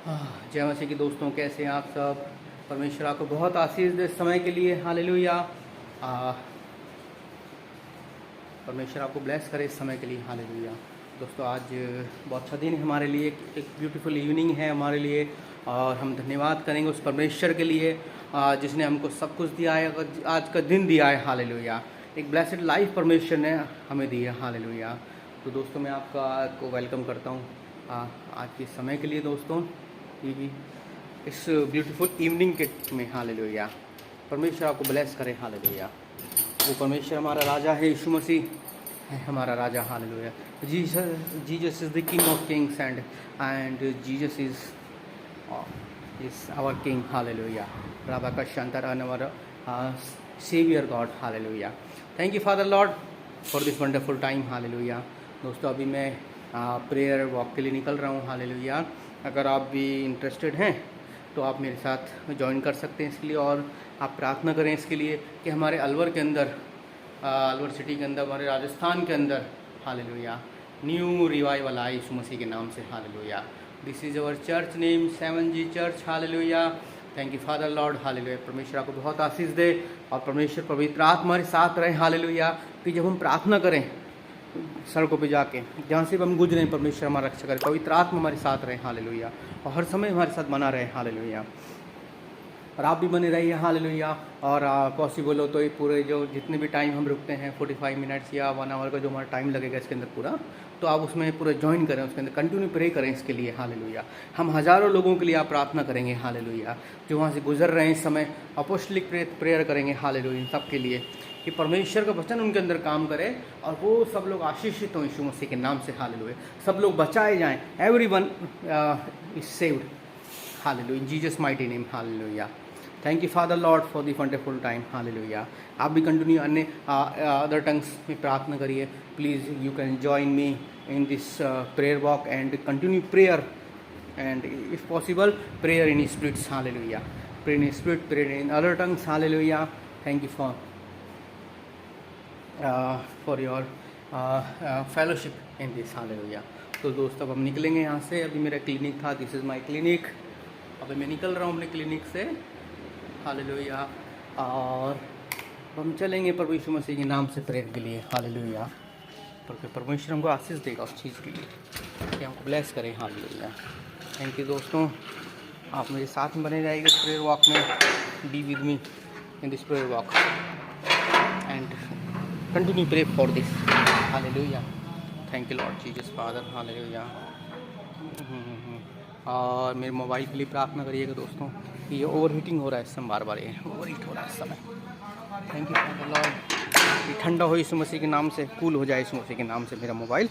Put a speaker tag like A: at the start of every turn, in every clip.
A: जय मसीह की दोस्तों, कैसे हैं आप सब। परमेश्वर आपको बहुत आशीष दे इस समय के लिए। हालेलुया। परमेश्वर आपको ब्लेस करे इस समय के लिए। हालेलुया। दोस्तों, आज बहुत अच्छा दिन है हमारे लिए, एक ब्यूटीफुल इवनिंग है हमारे लिए, और हम धन्यवाद करेंगे उस परमेश्वर के लिए जिसने हमको सब कुछ दिया है, आज का दिन दिया है। हालेलुया। एक ब्लेसड लाइफ परमेश्वर ने हमें दी है। हालेलुया। तो दोस्तों, मैं आपको वेलकम करता हूँ आज के समय के लिए दोस्तों, इस ब्यूटीफुल इवनिंग के में। हालेलुया। परमेश्वर आपको ब्लेस करे। हालेलुया। वो परमेश्वर हमारा राजा है, यीशु मसीह है हमारा राजा। Hallelujah. Jesus is the king of kings and Jesus is our king. Hallelujah. राबा का शांतर अनवर saviour God. Hallelujah. Thank you Father Lord for this wonderful time. Hallelujah. दोस्तों, अभी मैं प्रेयर वॉक के लिए निकल रहा हूँ। हालेलुया। अगर आप भी इंटरेस्टेड हैं तो आप मेरे साथ ज्वाइन कर सकते हैं इसके लिए, और आप प्रार्थना करें इसके लिए कि हमारे अलवर के अंदर, अलवर सिटी के अंदर, हमारे राजस्थान के अंदर, हालेलुया, न्यू रिवाइवल आए यीशु मसीह के नाम से। Hallelujah. This is our church name 7G church. Hallelujah. Thank you Father Lord. Hallelujah. परमेश्वर आपको बहुत आशीष दे, और परमेश्वर पवित्र आत्मा हमारे साथ रहे। हालेलुया। कि जब हम प्रार्थना करें सड़कों पे जाके, जहाँ से हम गुजरें, परमेश्वर हमारा रक्षा करे, पवित्र आत्मा हमारे साथ रहे। हालेलुया। और हर समय हमारे साथ बना रहे। हालेलुया। और आप भी बने रहिए। हालेलुया। और पॉसिबल हो तो ये पूरे जो जितने भी टाइम हम रुकते हैं, 45 मिनट्स या 1 आवर का जो हमारा टाइम लगेगा इसके अंदर पूरा, तो आप उसमें पूरा ज्वाइन करें, उसके अंदर कंटिन्यू प्रे करें इसके लिए। हालेलुया। हम हज़ारों लोगों के लिए आप प्रार्थना करेंगे। हालेलुया। जो वहाँ से गुजर रहे हैं इस समय, अपोस्टलिक प्रेयर करेंगे। हालेलुया। इन सब के लिए कि परमेश्वर का वचन उनके अंदर काम करे, और वो सब लोग आशीषित हों यीशु मसीह के नाम से। हालेलुया। सब लोग बचाए जाएं। Everyone is saved. Hallelujah. In Jesus mighty name. Hallelujah. Thank you Father Lord for the wonderful time. Hallelujah. आप भी कंटिन्यू अन्य अदर टंग्स में प्रार्थना करिए। Please you can join me in this prayer walk and continue prayer, and if possible prayer in spirits. Hallelujah. Prayer in spirit, prayer in other tongues. Hallelujah. Thank you for your fellowship in this. Hallelujah. तो दोस्तों, अब हम निकलेंगे यहाँ से। अभी मेरा clinic था, दिस इज़ माई क्लिनिक। अभी मैं निकल रहा हूँ अपने क्लिनिक से। हालेलुया। और हम चलेंगे प्रभु यीशु मसीह के नाम से प्रेयर के लिए। हालेलुया। क्योंकि परमेश्वर हमको आशीष देगा उस चीज़ के लिए कि हमको ब्लेस करें। हालेलुया। थैंक यू दोस्तों, आप मेरे साथ में बने रहेंगे इस प्रेयर वॉक में। Be with me in this prayer walk and continue pray for this. Hallelujah. Thank you Lord Jesus Father. Hallelujah. और मेरे मोबाइल के लिए प्रार्थना करिएगा दोस्तों, कि ये ओवर हीटिंग हो रहा है इस समय, बार बार ये ओवर हीट हो रहा है इस समय। Thank you Father Lord. ये ठंडा हो यीशु मसीह के नाम से, कूल हो जाए यीशु मसीह के नाम से मेरा mobile.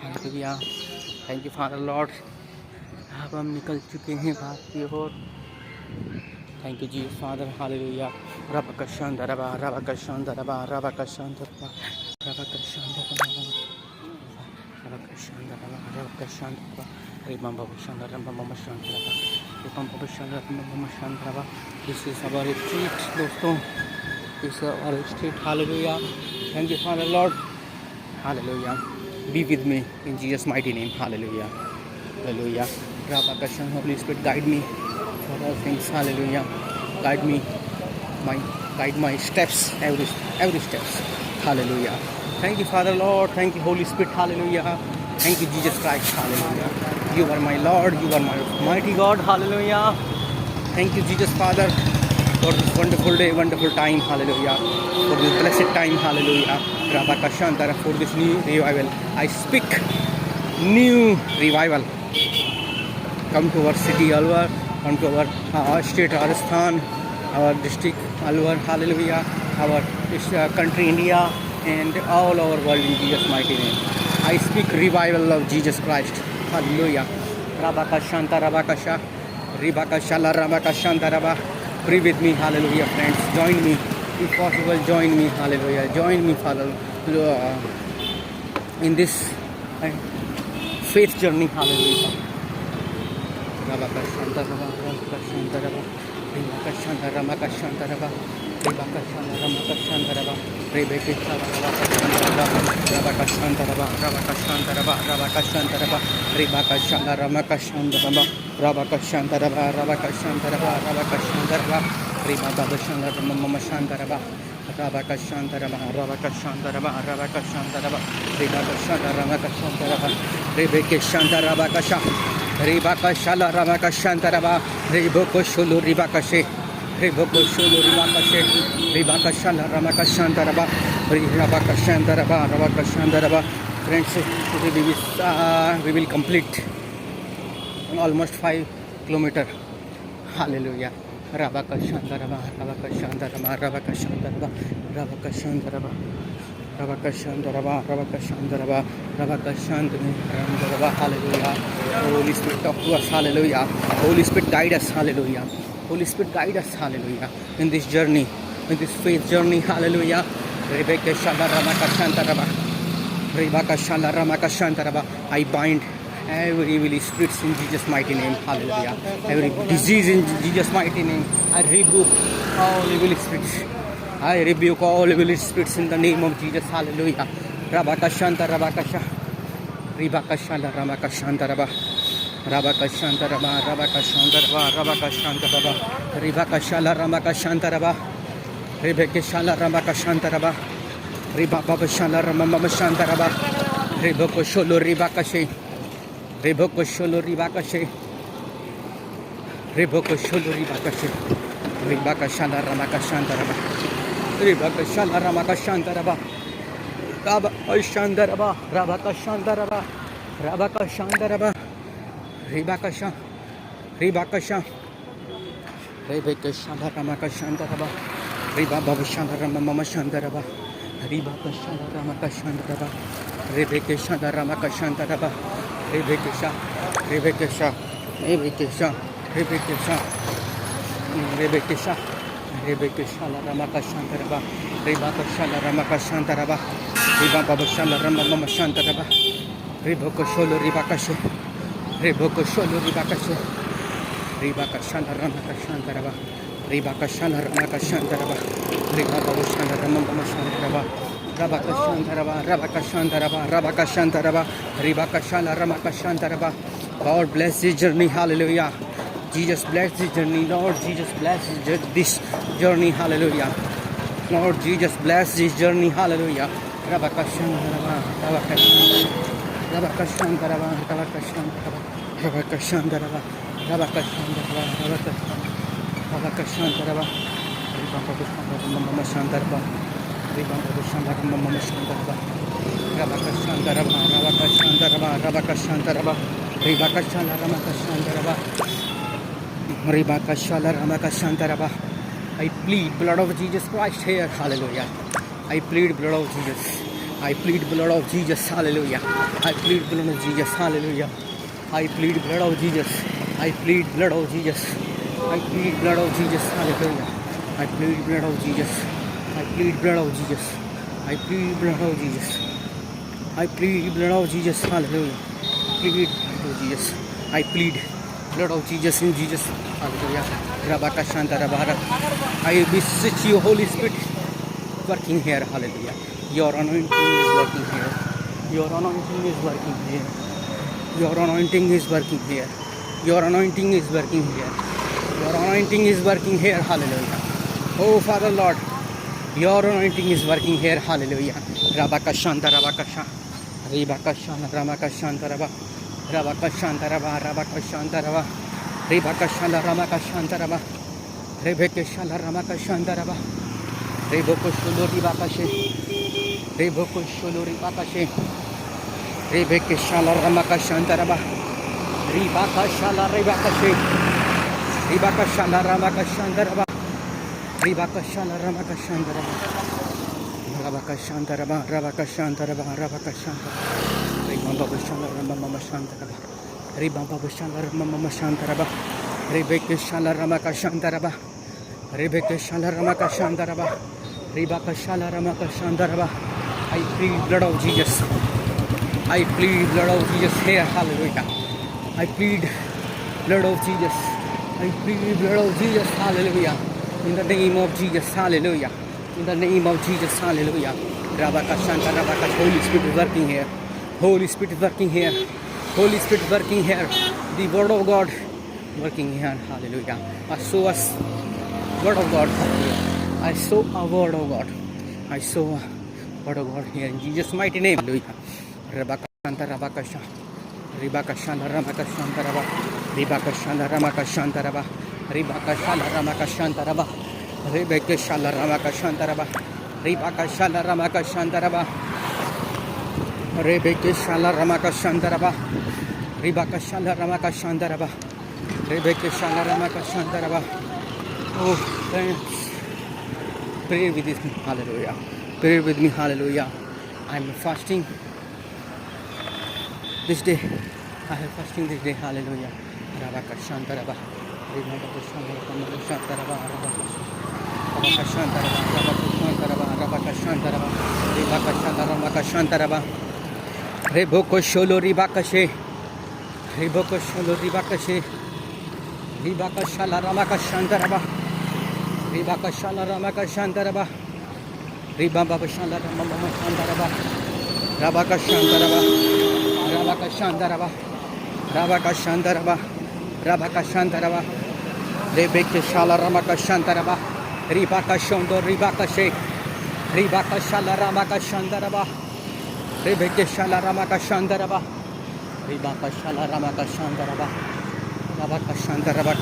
A: Hallelujah. Thank you Father Lord. अब हम निकल चुके हैं बात की ओर। थैंक यू जी फादर। हालेलुया। रब का शांत रबा, रब का शांत रबा, रब का शांत रबा, रब का शांत रबा, रब का शांत रबा, रब का शांत रबा, रिमम भविष्य रब मम शांत रबा, रिमम भविष्य रब मम शांत रबा। दिस इज आवर स्ट्रीट दोस्तों, this is our street. Hallelujah. Thank you Father Lord. Hallelujah. Be with me in Jesus mighty name. Hallelujah. Hallelujah. रब का शांत, Holy Spirit guide me for all things. Hallelujah. Guide me, guide my steps, every steps. Hallelujah. Thank you Father Lord. Thank you Holy Spirit. Hallelujah. Thank you Jesus Christ. Hallelujah. You are my Lord. You are my mighty God. Hallelujah. Thank you Jesus Father for this wonderful day, wonderful time. Hallelujah. For this blessed time. Hallelujah. Rabaka Shantara, for this new revival. I speak new revival. Come to our city Alwar. Come to our state Rajasthan, our district Alwar. Hallelujah. Our country India, and all over world in Jesus mighty name. I speak revival of Jesus Christ. Hallelujah. Rabaka Shanta Rabaka Sha, Ribaka Shala Rabaka Shanta Rabba. Pray with me. Hallelujah, friends. Join me. If possible, join me. Hallelujah. Join me, Father, in this faith journey. Hallelujah. Rabaka Shanta Rabba, Rabaka Shanta Rabba, Rabaka Shanta Rabaka Shanta Rabba, Rabaka Shanta Rabaka Shanta Rabba, Rebeke Rabaka Shanta Rabba, Rabaka Shanta Rabba, Rabaka Shanta Rabba, Rabaka Shanta Rabba, Rabaka Shanta Rabba. Rabaka Shantaraba, Rabaka Shantaraba, Rabaka Shantaraba, Riba Baba Shantaraba, Mama Shantaraba, Rabaka Shantaraba, Rabaka Shantaraba, Rabaka Shantaraba, Ribaka Shantarabaka Shantaraba, Rebeke Shantarabaka Shah, Ribaka Shala Rabaka Shantaraba, Riboko Shulu Ribakashe, Riboko Shulu Ribakashe, Ribaka Shala Ramaka Shantaraba, Rabaka Shantaraba, Rabaka Shantaraba. Friends, today we will complete almost 5 kilometer. Hallelujah. Rabaka Shantaraba, Rabaka Shantaraba, Rabaka Shantaraba, Rabaka Shantaraba, Rabaka Shantaraba, Rabaka Shantaraba, Rabaka Shantaraba. Hallelujah. Holy Spirit talk to us. Hallelujah. Holy Spirit guide us. Hallelujah. Holy Spirit guide us. Hallelujah. In this journey, in this faith journey. Hallelujah. Rebecca Shantaraba, Shantaraba, Rebecca Shantaraba, Shantaraba. I bind every evil spirits in Jesus' mighty name. Hallelujah. Every disease in Jesus' mighty name. I rebuke all evil spirits. I rebuke all evil spirits in the name of Jesus. Hallelujah. Rabaka Shanta Rabakasha. Ribaka Shala Ramaka Shanta Raba. Rabaka Shanta Raba. Rabaka Shanta Raba. Rabaka Shanta Raba. Ribaka Shala Ramaka Shanta Raba. Rebeke Shala Ramaka Shanta Raba. Ribaba Shala Ramama Shanta Raba. Reboko Sholo Ribakashe. Reboko Sholo Ribakashe. Reboko Sholo Ribakashe. Ribaka Shala Ramaka Shanta Raba. Ribaka Shala Ramaka Shanta Raba. Rabaka Shandaraba. Rabaka Shandaraba. Rabaka Shandaraba. Ribaka Shan. Ribaka Shan. Rebeke Shala Ramaka Shandaraba. Ribaba Shandarama Mama Shandaraba. Ribaka Shala Ramaka Shandaraba. Rebeke Shala Ramaka Shandaraba. Rebeke Sha. Rebeke Sha. Rebeke Sha. Rebeke Sha. Rebeke Sha. Rebeke Shala Ramaka Shandaraba. Ribaka Shala Ramaka Shandaraba. Ribaka Shala Ramama Shandaraba. Riboko Sholo Ribakashe. Riboko Sholo Ribakashe. Ribaka Shala Ramaka Shandaraba. Ribaka Shala Ramaka Shandaraba. Ribaka Shala Ramama Shandaraba. Rabaka Shandaraba. Rabaka Shandaraba. Rabaka Shandaraba. Ribaka Shala Ramaka Shandaraba. God bless this journey. Hallelujah. Jesus bless this journey. Lord Jesus bless this journey. Hallelujah. Lord Jesus bless this journey. Hallelujah. Rabaka Shandaraba. Rabaka Shandaraba. Rabaka Shandaraba. Rabaka Shandaraba. Rabaka Shandaraba. Rabaka Shandaraba. Rabaka Shandaraba. Ribaka Shandaraba. Mama Shandaraba. Ribaka Shandaraba. Mama Shandaraba. Rabaka Shandaraba. Rabaka Shandaraba. Rabaka Shandaraba. Ribaka Shandaraba. Shandaraba. Ribaka Shandaraba. Shandaraba. I plead blood of Jesus Christ here. Hallelujah. I plead blood of Jesus. I plead blood of Jesus. Hallelujah. I plead blood of Jesus. Hallelujah. I plead blood of Jesus. I plead blood of Jesus. I plead blood of Jesus. Hallelujah. I plead blood of Jesus. I plead blood of Jesus. I plead blood of Jesus. I plead blood of Jesus. Hallelujah. Plead blood of Jesus. I plead blood of Jesus in Jesus. Hallelujah. Rabaka Shantarabara. I beseech you, Holy Spirit, working here. Hallelujah. Your anointing is working here. Your anointing is working here. Your anointing is working here. Your anointing is working here. Your anointing is working here. Hallelujah. Oh Father Lord, your anointing is working here. Hallelujah. Rabaka Shanta Rabaka Shanta. Ribaka Shanta Ramaka Shanta Rabba. Rabaka Shanta Rabba. Rabaka Shanta Rabba. Ribaka Shanta Ramaka Shanta Rabba. Rebeke Shala Ramaka Shanta Rabba. Reboko Sholo Ribaka She. Reboko Sholo Ribaka She. Rebeke Shala Ramaka Shanta Rabba. Ribaka Shala Ribaka She. Ribaka Shala Ramaka Shanta Rabba. Ribaka Shala Ramaka Shanta Rabba. Rabaka Shanta Rabba. Rabaka Shanta Rabba. Rabaka Shanta Rabba. Ribamba Shala Ramama Shanta Rabba. Ribamba Shala Ramama Shanta Rabba. Rebeke Shala Ramaka Shanta Rabba. Rebeke Shala Ramaka Shanta Rabba. Ribaka Shala Ramaka Shanta Rabba. I plead blood of Jesus. I plead blood of Jesus here. Hallelujah. I plead blood of Jesus. I plead blood of Jesus. Hallelujah. In the name of Jesus. Hallelujah. In the name of Jesus. Hallelujah. Rabaka Shanta Rabaka. Holy Spirit is working here. Holy Spirit is working here. Holy Spirit is working here. The word of God working here. Hallelujah. I saw a word of God. I saw a word of God. I saw a word of God here in Jesus' mighty name. Hallelujah. Rabakashanta Rabakasha. Ribakashanda Ramakashanta Rabba. Ribakashanda Ramakashanta Rabba. Ribakashanda Ramakashanta Rabba. Ribakashanda Ramakashanta Rabba. Ribakashanda Ramakashanta Rabba. Ribakashanda Ramakashanta Rabba. Ribakashanda Ramakashanta Rabba. Ribakashanda Ramakashanta Rabba. Oh, thanks. Pray with me, hallelujah. Pray with me, hallelujah. I'm fasting this day. I am fasting this day, hallelujah. Rabakashanta Rabba. Ribakashanta Rabba. Rabakashanta Rabba. Rabakashanta Rabba. Ribakashanta Ramakashanta Rabba. Reboko Sholo Ribakashe. Reboko Sholo Ribakashe. Ribakashala Ramakashanta Rabba. Ribakashala Ramakashanta Rabba. Ribabashala Ramakashanta Rabba. Rabakashanta Rabba. Rabakashanta Rabba. Rabakashanta Rabba. Rabakashanta Rabba. Rebekashala Ramakashanta Rabba. Ribakashondo Ribakashe. Ribakashala Ramakashanta Rabba. Rebekashala Ramakashanta Rabba. Ribakashala Ramakashanta Rabba. Rabakashanta Rabba.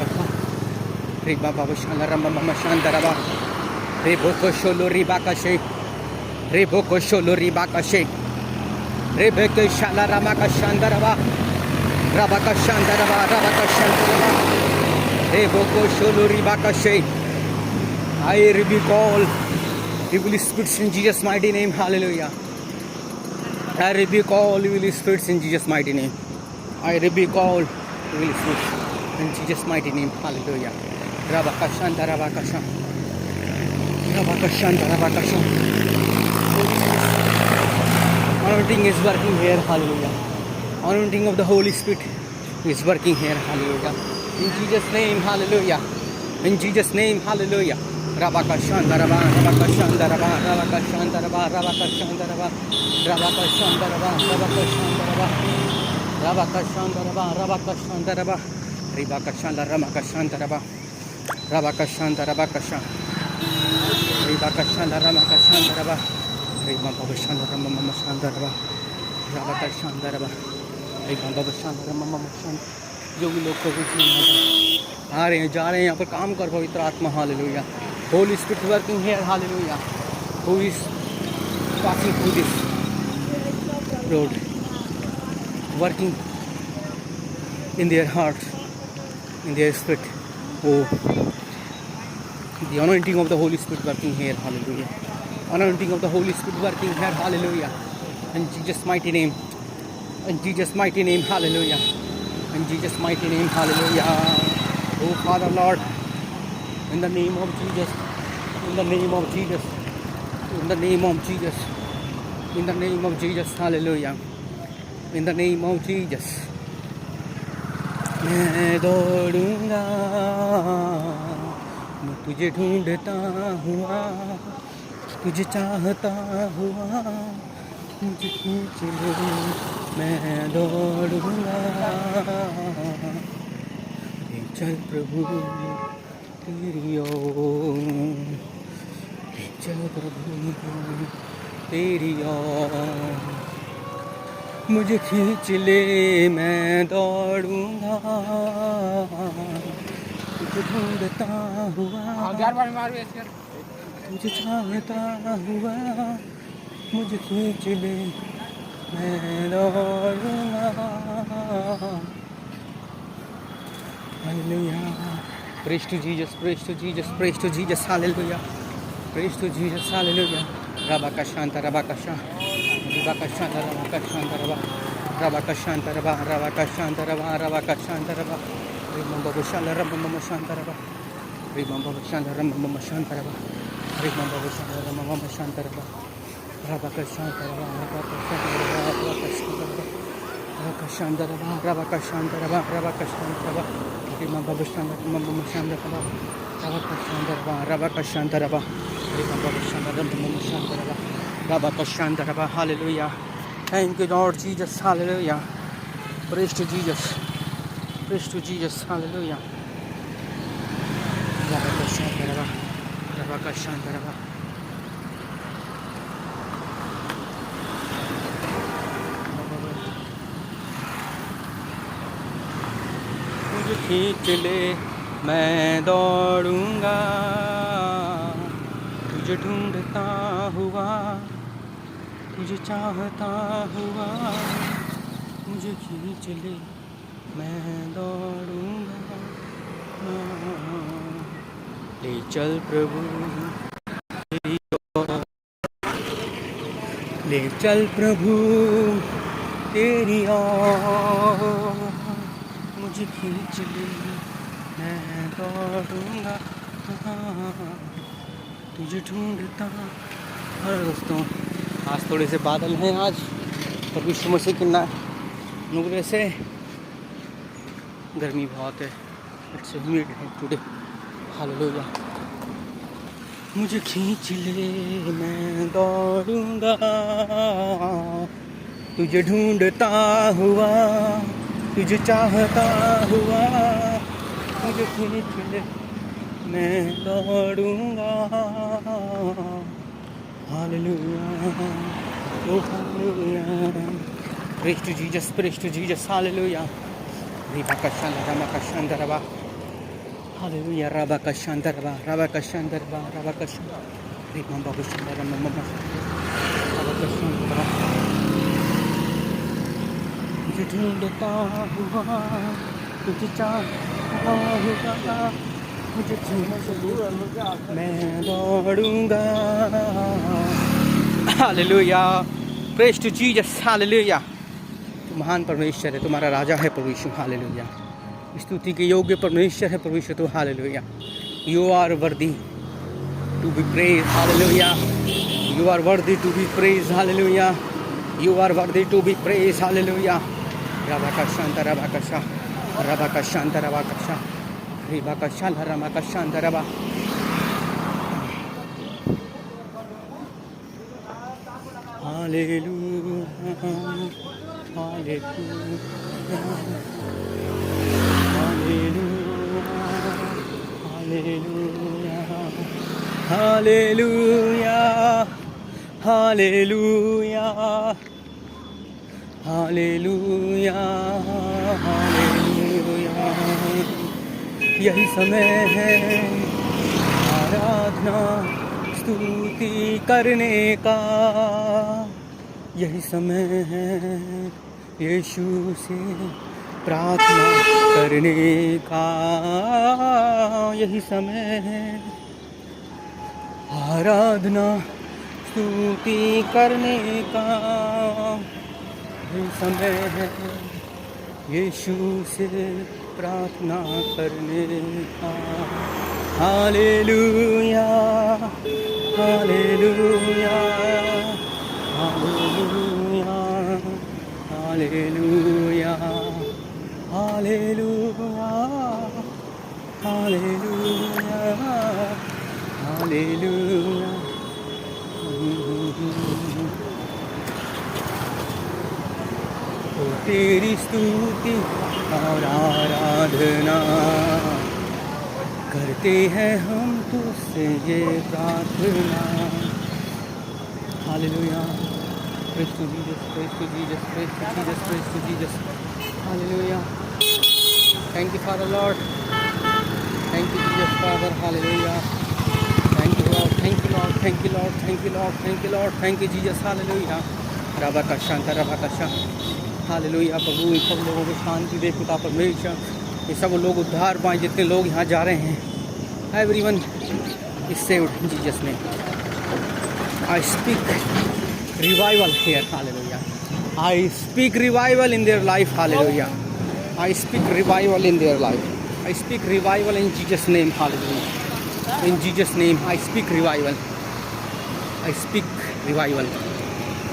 A: Ribabashala Ramakashanta Rabba. Reboko Sholo Ribakashe. Reboko Sholo Ribakashe. Rebekashala Ramakashanta Rabba. Rabakashanta Rabba. Rabakashanta Rabba. Reboko Sholo Ribakashe. I rebuke all evil spirits in Jesus' mighty name. Hallelujah. I rebuke all evil spirits in Jesus' mighty name. I rebuke all evil spirits in Jesus' mighty name. Hallelujah. Rabakashanta Rabakasha. Rabakashanta Rabakasha. Anointing is working here. Hallelujah. Anointing of the Holy Spirit is working here. Hallelujah. In Jesus' name. Hallelujah. In Jesus' name. Hallelujah. Rabakashanta Rabba. Rabakashanta Rabba. Rabakashanta Rabba. Rabakashanta Rabba. Rabakashanta Rabba. Rabakashanta Rabba. Rabakashanta Rabba. Rabakashanta Rabba. Ribakashanta Ramakashanta Rabba. Rabakashanta Rabakasha. Ribakashanta Ramakashanta Rabba. Ribakashanta Ramakashanta Rabba. Rabakashanta Rabba. Ribakashanta Ramakashanta. जो भी लोग आ रहे हैं जा रहे हैं यहाँ पर काम कर पवित्र आत्मा hallelujah. Holy Spirit working here, hallelujah. Who is passing through this road, working in their hearts, in their spirit. Oh, the anointing of the Holy Spirit working here, hallelujah. Anointing of the Holy Spirit working here, hallelujah. In Jesus' mighty name, in Jesus' mighty name, hallelujah. In Jesus' mighty name, hallelujah. Oh, Father, Lord, in the name of Jesus, in the name of Jesus, in the name of Jesus, in the name of Jesus, hallelujah. In the name of Jesus. मैं दौड़ूंगा, मैं तुझे ढूंढता हुआ, तुझे चाहता हुआ, मुझे खींच ले. मैं दौड़ूंगा, चल प्रभु तेरी ओर, चल प्रभु तेरी ओर, मुझे खींच ले. मैं दौड़ूंगा, तुझे ढूंढता हुआ, तुझे चाहता हुआ, मुझे खींच ले. मैं दौड़ूंगा. Hallelujah. Praise to Jesus, praise to Jesus, praise to Jesus, hallelujah. Praise to Jesus, hallelujah. Rabakashanta Rabakasha. Rabakashanta Rabakashanta Rabba. Rabakashanta Rabba. Rabakashanta Rabba. Rabakashanta Rabba. Remember Shanta Rabba Shanta Rabba. Remember Shanta Rabba Shanta Rabba. Remember Shanta Rabba Shanta Rabba. Rabakashanta Rabba. Rabakashanta Rabba. Rabakashanta Rabba. Rabakashanta Rabba. Rabakashanta Rabba. Remember Shanta Rabba Shanta Rabba. Rabakashanta Rabba. Rabakashanta Rabba. Remember Shanta Rabba Shanta Rabba. Rabakashanta Rabba. Hallelujah. Thank you, Lord Jesus. Hallelujah. Praise to Jesus. Praise to Jesus. Hallelujah. Rabakashantaraba. Rabakashantaraba. मुझे खींच ले मैं दौड़ूंगा तुझे ढूंढता हुआ तुझे चाहता हुआ मुझे खींच ले मैं दौड़ूंगा ले चल प्रभु तेरी ओर ले चल प्रभु तेरी ओर मुझे खींच ले मैं दौड़ूंगा तुझे ढूंढता। और दोस्तों आज थोड़े से बादल हैं आज और विश्व मसीह के नुकरे से गर्मी बहुत है। इट्स ह्यूमिड है टुडे। हालेलुया। मुझे खींच ले मैं दौड़ूंगा तुझे ढूंढता हुआ तुझे चाहता हुआ मुझे खींच ले मैं दौड़ूंगा। Hallelujah oh hallelujah. Praise to Jesus, praise to Jesus. Hallelujah. Ribakashandaraba. Hallelujah. Rabakashandaraba. Rabakashandaraba. Rabakashandaraba. Ribakashandaraba. Rabakashandaraba. मुझे ढूंढता हुआ तुझे चाहता हुआ मुझे मैं दौड़ूंगा। Hallelujah. Praise to Jesus. Hallelujah. महान परमेश्वर है, तुम्हारा राजा है प्रभु यीशु। हालेलुया। स्तुति के योग्य परमेश्वर है प्रभु यीशु तो। Hallelujah. You are worthy to be praise. Hallelujah. You are worthy to be praise. Hallelujah. You are worthy to be praise. Hallelujah. रबाकशांत रबाकशा रबाकशांत रबाकशा रिबाकशाल रबाकशांत rava. Hallelujah. Hallelujah, hallelujah, hallelujah, hallelujah, hallelujah, hallelujah। यही समय है आराधना स्तुति करने का, यही समय है यीशु से प्रार्थना करने का, यही समय है आराधना स्तुति करने का, यही समय है यीशु से प्रार्थना करने का। Hallelujah hallelujah hallelujah hallelujah hallelujah hallelujah hallelujah. तो तेरी स्तुति और आराधना करते हैं हम तुझसे ये प्रार्थना। Hallelujah. Praise to Jesus, praise to Jesus, praise to Jesus, praise to Jesus. Hallelujah. Thank you, Father Lord. Thank you, Jesus, Father. Hallelujah. Thank you, Lord. Thank you, Lord. Thank you, Lord. Thank you, Lord. Thank you, Lord. Thank you, Jesus. Hallelujah. Rabakashanta, Rabakasha. Hallelujah. प्रभु इन सब लोगों को शांति दे पिता परमेश्वर। ये सब लोग उद्धार पाएं जितने लोग यहाँ जा रहे हैं। Everyone is saved in Jesus' name. I speak revival here. Hallelujah. I speak revival in their life. Hallelujah. I speak revival in their life. I speak revival in Jesus' name. Hallelujah. In Jesus' name I speak revival. I speak revival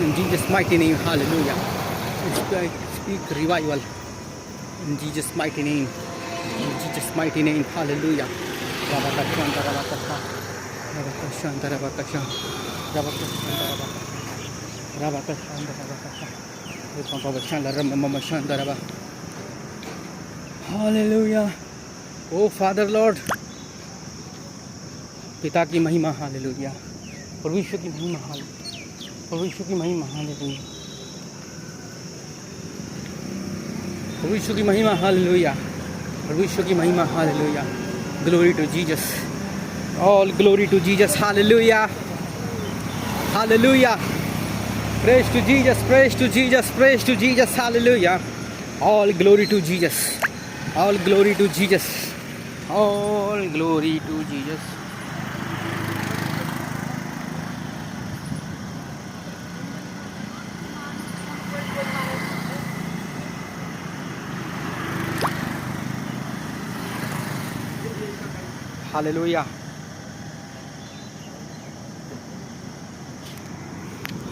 A: in Jesus' mighty name. Hallelujah. I speak revival in Jesus' mighty name. In Jesus' mighty name. Hallelujah. Rabakashanta Rabakasha Rabakashanta Rabakasha Rabakashanta Rabakasha Rabakashanta Rabakasha Rabakashanta Rabakasha hallelujah. O father lord, पिता की महिमा, hallelujah. प्रभु यीशु की महिमा, hallelujah. प्रभु यीशु की महिमा, hallelujah. प्रभु यीशु की महिमा, हालेलुया। प्रभु यीशु की महिमा, hallelujah. Glory to Jesus, all glory to Jesus, hallelujah. Hallelujah. Praise to Jesus, praise to Jesus, praise to Jesus, hallelujah. All glory to Jesus, all glory to Jesus, all glory to Jesus. Hallelujah,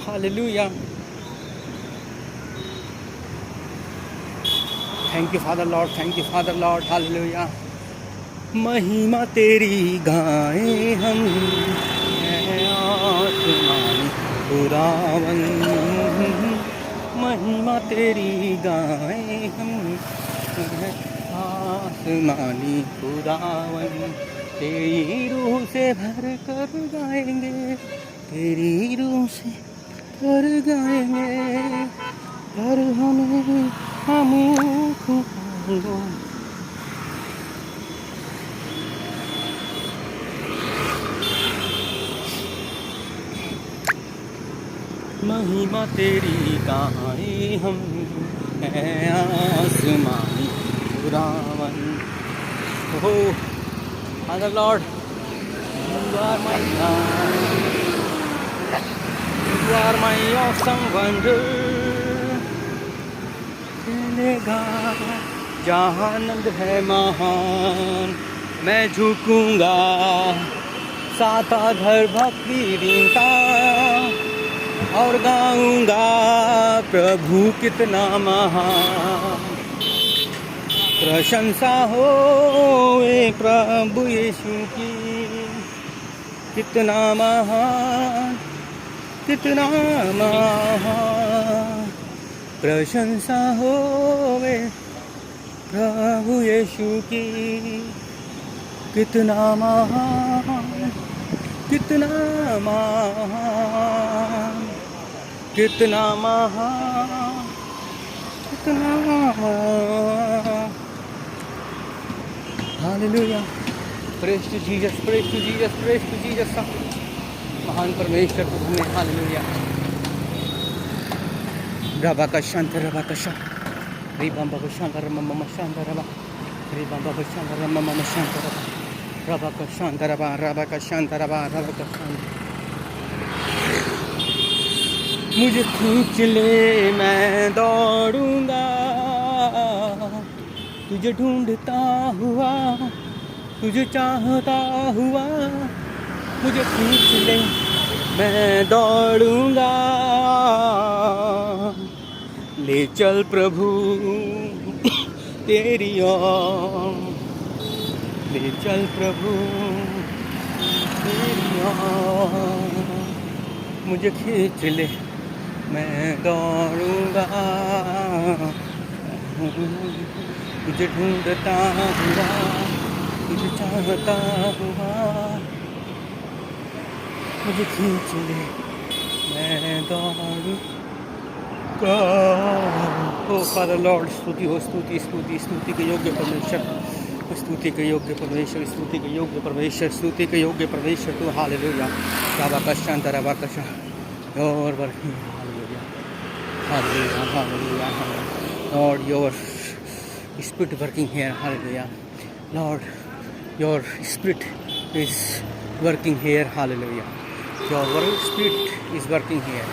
A: hallelujah. Thank you Father Lord, thank you Father Lord, hallelujah. महिमा तेरी गाएं हम, आसमानी खुदावन। महिमा तेरी गाएं हम, आसमानी खुदावन। तेरी रूह से भर कर गाएंगे, तेरी रूह से भर गाएंगे, पर हमें खुदा। महिमा तेरी गाएं हम, आसमानी खुदावन। हो Father Lord, you are my God, you are my awesome wonder. चलेगा जहाँ आनंद है महान, मैं झुकूंगा साथ आधर भक्ति रीता, और गाऊंगा प्रभु कितना महान। प्रशंसा हो प्रभु यीशु की, कितना महान, कितना महान। प्रशंसा हो प्रभु यीशु की, कितना महान, कितना महान, कितना महान, कितना महान। Hallelujah. Praise to Jesus, praise to Jesus, praise to Jesus. महान परमेश्वर को धन्य, हालेलुया। रबा का शांत, रबा का शांत, री बाबा का शांत, रमम शांत, रबा री बाबा का शांत, रमम शांत, रबा का शांत, रबा रबा का शांत, रबा रबा का शांत। मुझे खींच ले मैं दौड़ूंगा, तुझे ढूंढता हुआ, तुझे चाहता हुआ। मुझे खींच ले मैं दौड़ूंगा, ले चल प्रभु तेरी ओर, ले चल प्रभु तेरी ओर। मुझे खींच ले मैं दौड़ूंगा, तुझे ढूंढता हुआ, तुझे चाहता हुआ। मुझे खींच ले मैं दौड़ूंगा। ओ फादर लॉर्ड, स्तुति हो, स्तुति स्तुति स्तुति के योग्य परमेश्वर, स्तुति के योग्य परमेश्वर, स्तुति के योग्य परमेश्वर, स्तुति के योग्य परमेश्वर तू, हालेलुया। रबा का शांत, रबा का शांत, और working, hallelujah, hallelujah, hallelujah. Lord your spirit working here, hallelujah. Lord your spirit is working here, hallelujah. Your spirit is working here,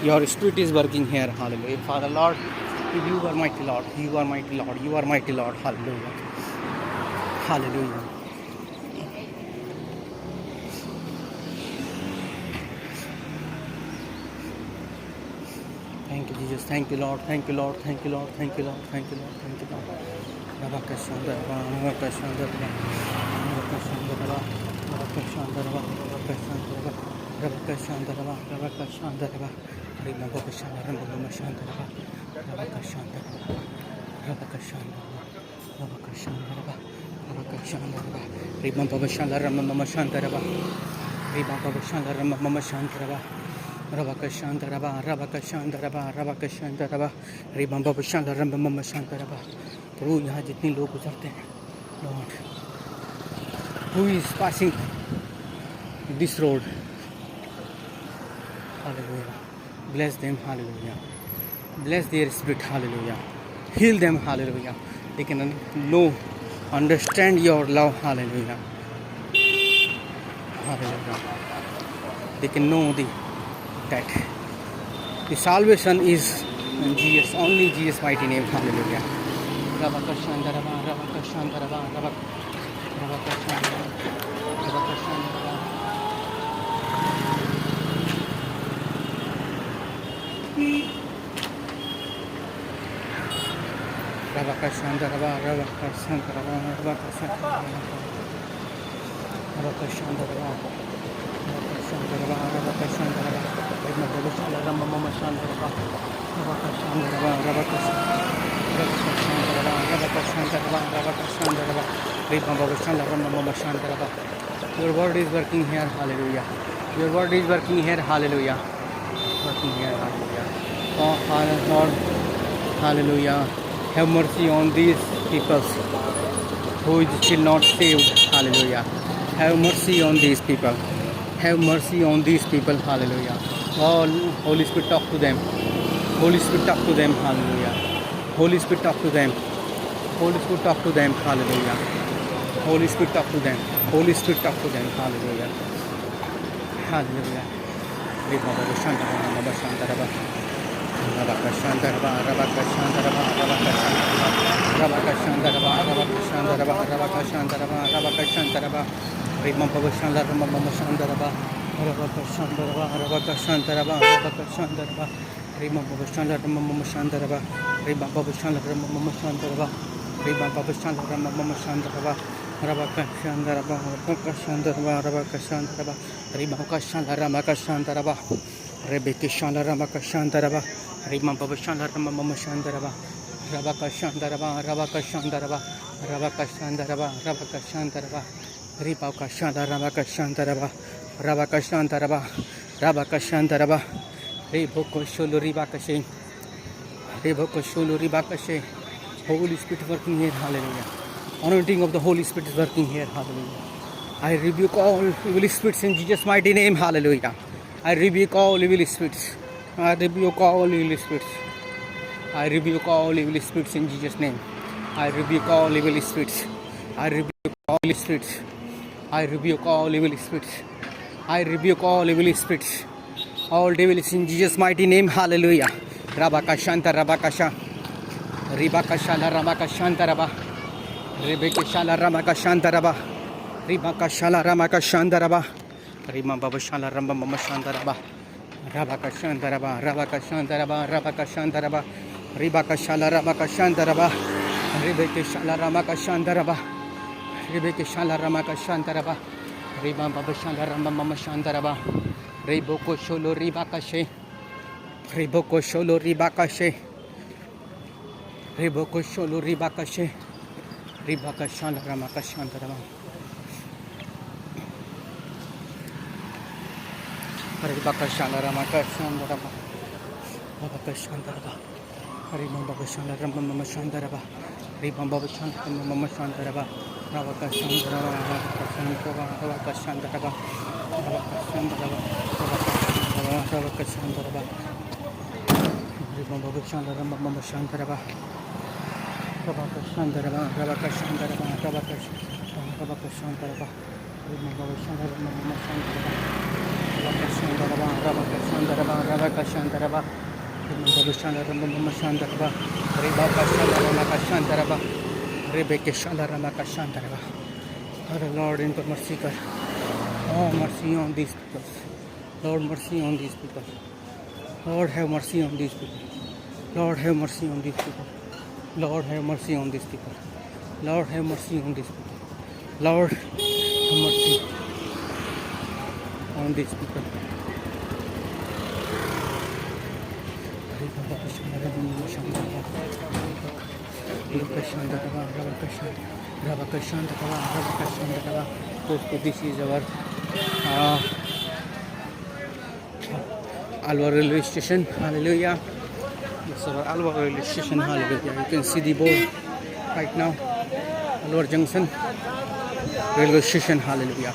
A: your spirit is working here, hallelujah. Father Lord, you are mighty Lord, you are mighty Lord, you are mighty Lord, hallelujah, hallelujah. Thank you Jesus, thank you Lord, thank you Lord, thank you Lord, thank you Lord, thank you Lord, thank you Lord. Rabakashandra, Rabakashandra, Rabakashandra, Rabakashandra, Rabakashandra, Rabakashandra, Rabakashandra, Rabakashandra, Rabakashandra, Rabakashandra, Rabakashandra, Rabakashandaraba, Rabakashandaraba, Ribam Baba Shandarama Mama Shandaraba, Ribam Baba Shandarama Mama Shandaraba, Rabakashandaraba, Rabakashandaraba, Rabakashandaraba, Ribam Baba Shandarama Mama Shandaraba. प्रभु यहाँ जितने लोग गुजरते हैं, Lord, who is passing this road, hallelujah, bless them, hallelujah, bless their spirit, hallelujah, heal them, hallelujah, they can know, understand your love, hallelujah, hallelujah, they can know that the salvation is in Jesus, only Jesus mighty name, hallelujah. Rabakashandaraba, Rabakashandaraba, Rabakashandaraba, Rabakashandaraba. Rabakashandaraba, Rabakashandaraba, Rabakashandaraba, Rabakashandaraba, Rabakashandaraba, Rabakashandaraba, Mama Shandaraba, Rabakashandaraba, Rabakashandaraba. Your word is working here, hallelujah. Your word is working here, hallelujah. Working here, hallelujah. Oh, Lord, hallelujah. Have mercy on these people who is still not saved, hallelujah. Have mercy on these people. Have mercy on these people, hallelujah. Oh, Holy Spirit, talk to them. Holy Spirit, talk to them, hallelujah. Holy Spirit, talk to them. Holy Spirit, talk to them, hallelujah. Holy Spirit, talk to them. Holy Spirit, talk to them, hallelujah. Hallelujah. Rabakashandaraba, Rabakashandaraba, Rabakashandaraba, Rabakashandaraba, Rabakashandaraba, Rabakashandaraba, Rabakashandaraba, Rabakashandaraba, Rabakashandaraba, Rabakashandaraba, Rabakashandaraba, Rabakashandaraba, Rima Baba Shandaraba, Mama Shandaraba, Rima Baba Shandaraba, Mama Shandaraba, Rima Baba Shandaraba, Mama Shandaraba, Rabakashandaraba, Rabakashandaraba, Rabakashandaraba, Rima Kashandaraba, Makashandaraba, Rebeke Shandaraba, Makashandaraba, Rima Baba Shandaraba, Mama Shandaraba, Rabakashandaraba, Rabakashandaraba, Rabakashandaraba, Rabakashandaraba, Ripa Kashandaraba, Kashandaraba, Rabakashandaraba, Rabakashandaraba, Reboko Sholo Ribakashe, Reboko Sholo Ribakashe. Holy Spirit working here, hallelujah. Anointing of the Holy Spirit is working here, hallelujah. I rebuke all evil spirits in Jesus' mighty name, hallelujah. I rebuke all evil spirits. I rebuke all evil spirits. I rebuke all evil spirits in Jesus' name. I rebuke all evil spirits. I rebuke all evil spirits. I rebuke all evil spirits. I rebuke all evil spirits. All devils in Jesus' mighty name, hallelujah. Rabakashanta Rabakasha, Ribakashala Ramakashanta Rabba, Rebekashala Ramakashanta Rabba, Ribakashala Ramakashanta Rabba, Rimababashala Ramamashanta Rabba, Rabakashanta Rabba, Rabakashanta Rabba, Rabakashanta Rabba, Ribakashala Ramakashanta Rabba, Rebekashala Ramakashanta Rabba, Rebekashala Ramakashanta Rabba, Ribababashala Ramamashanta Rabba. Reboko Sholo Ribakashe, Reboko Sholo Ribakashe, Reboko Sholo Ribakashe, Ribakashan Ramakashantarama, Ribakashan Ramakashantarama, Rabakashantaraba, Ribambakashan Ramamashantaraba, Ribambakashan Ramamashantaraba, Rabakashantaraba, Rabakashantaraba, Rabakashantaraba, Rabakashantaraba, Ribambakashan Ramamashantaraba, Rabakashantaraba, Rabakashantaraba, Rabakashantaraba, Ribambakashan Ramamashantaraba, Rabakashantaraba, Rabakashantaraba, Rabakashantaraba, Ribambakashantaraba, Ribakashantaraba, Rebekeshantaraba. Father Lord, in the mercy, God. Oh, mercy on these people. Lord, mercy on these people. Lord, have mercy on these people. Lord, have mercy on these people. Lord, have mercy on these people. Lord, have mercy on these people. Lord, have mercy on these people. So this is our Alwar railway station. Hallelujah. This is our Alwar railway station. Hallelujah. You can see the board right now. Alwar Junction railway station. Hallelujah.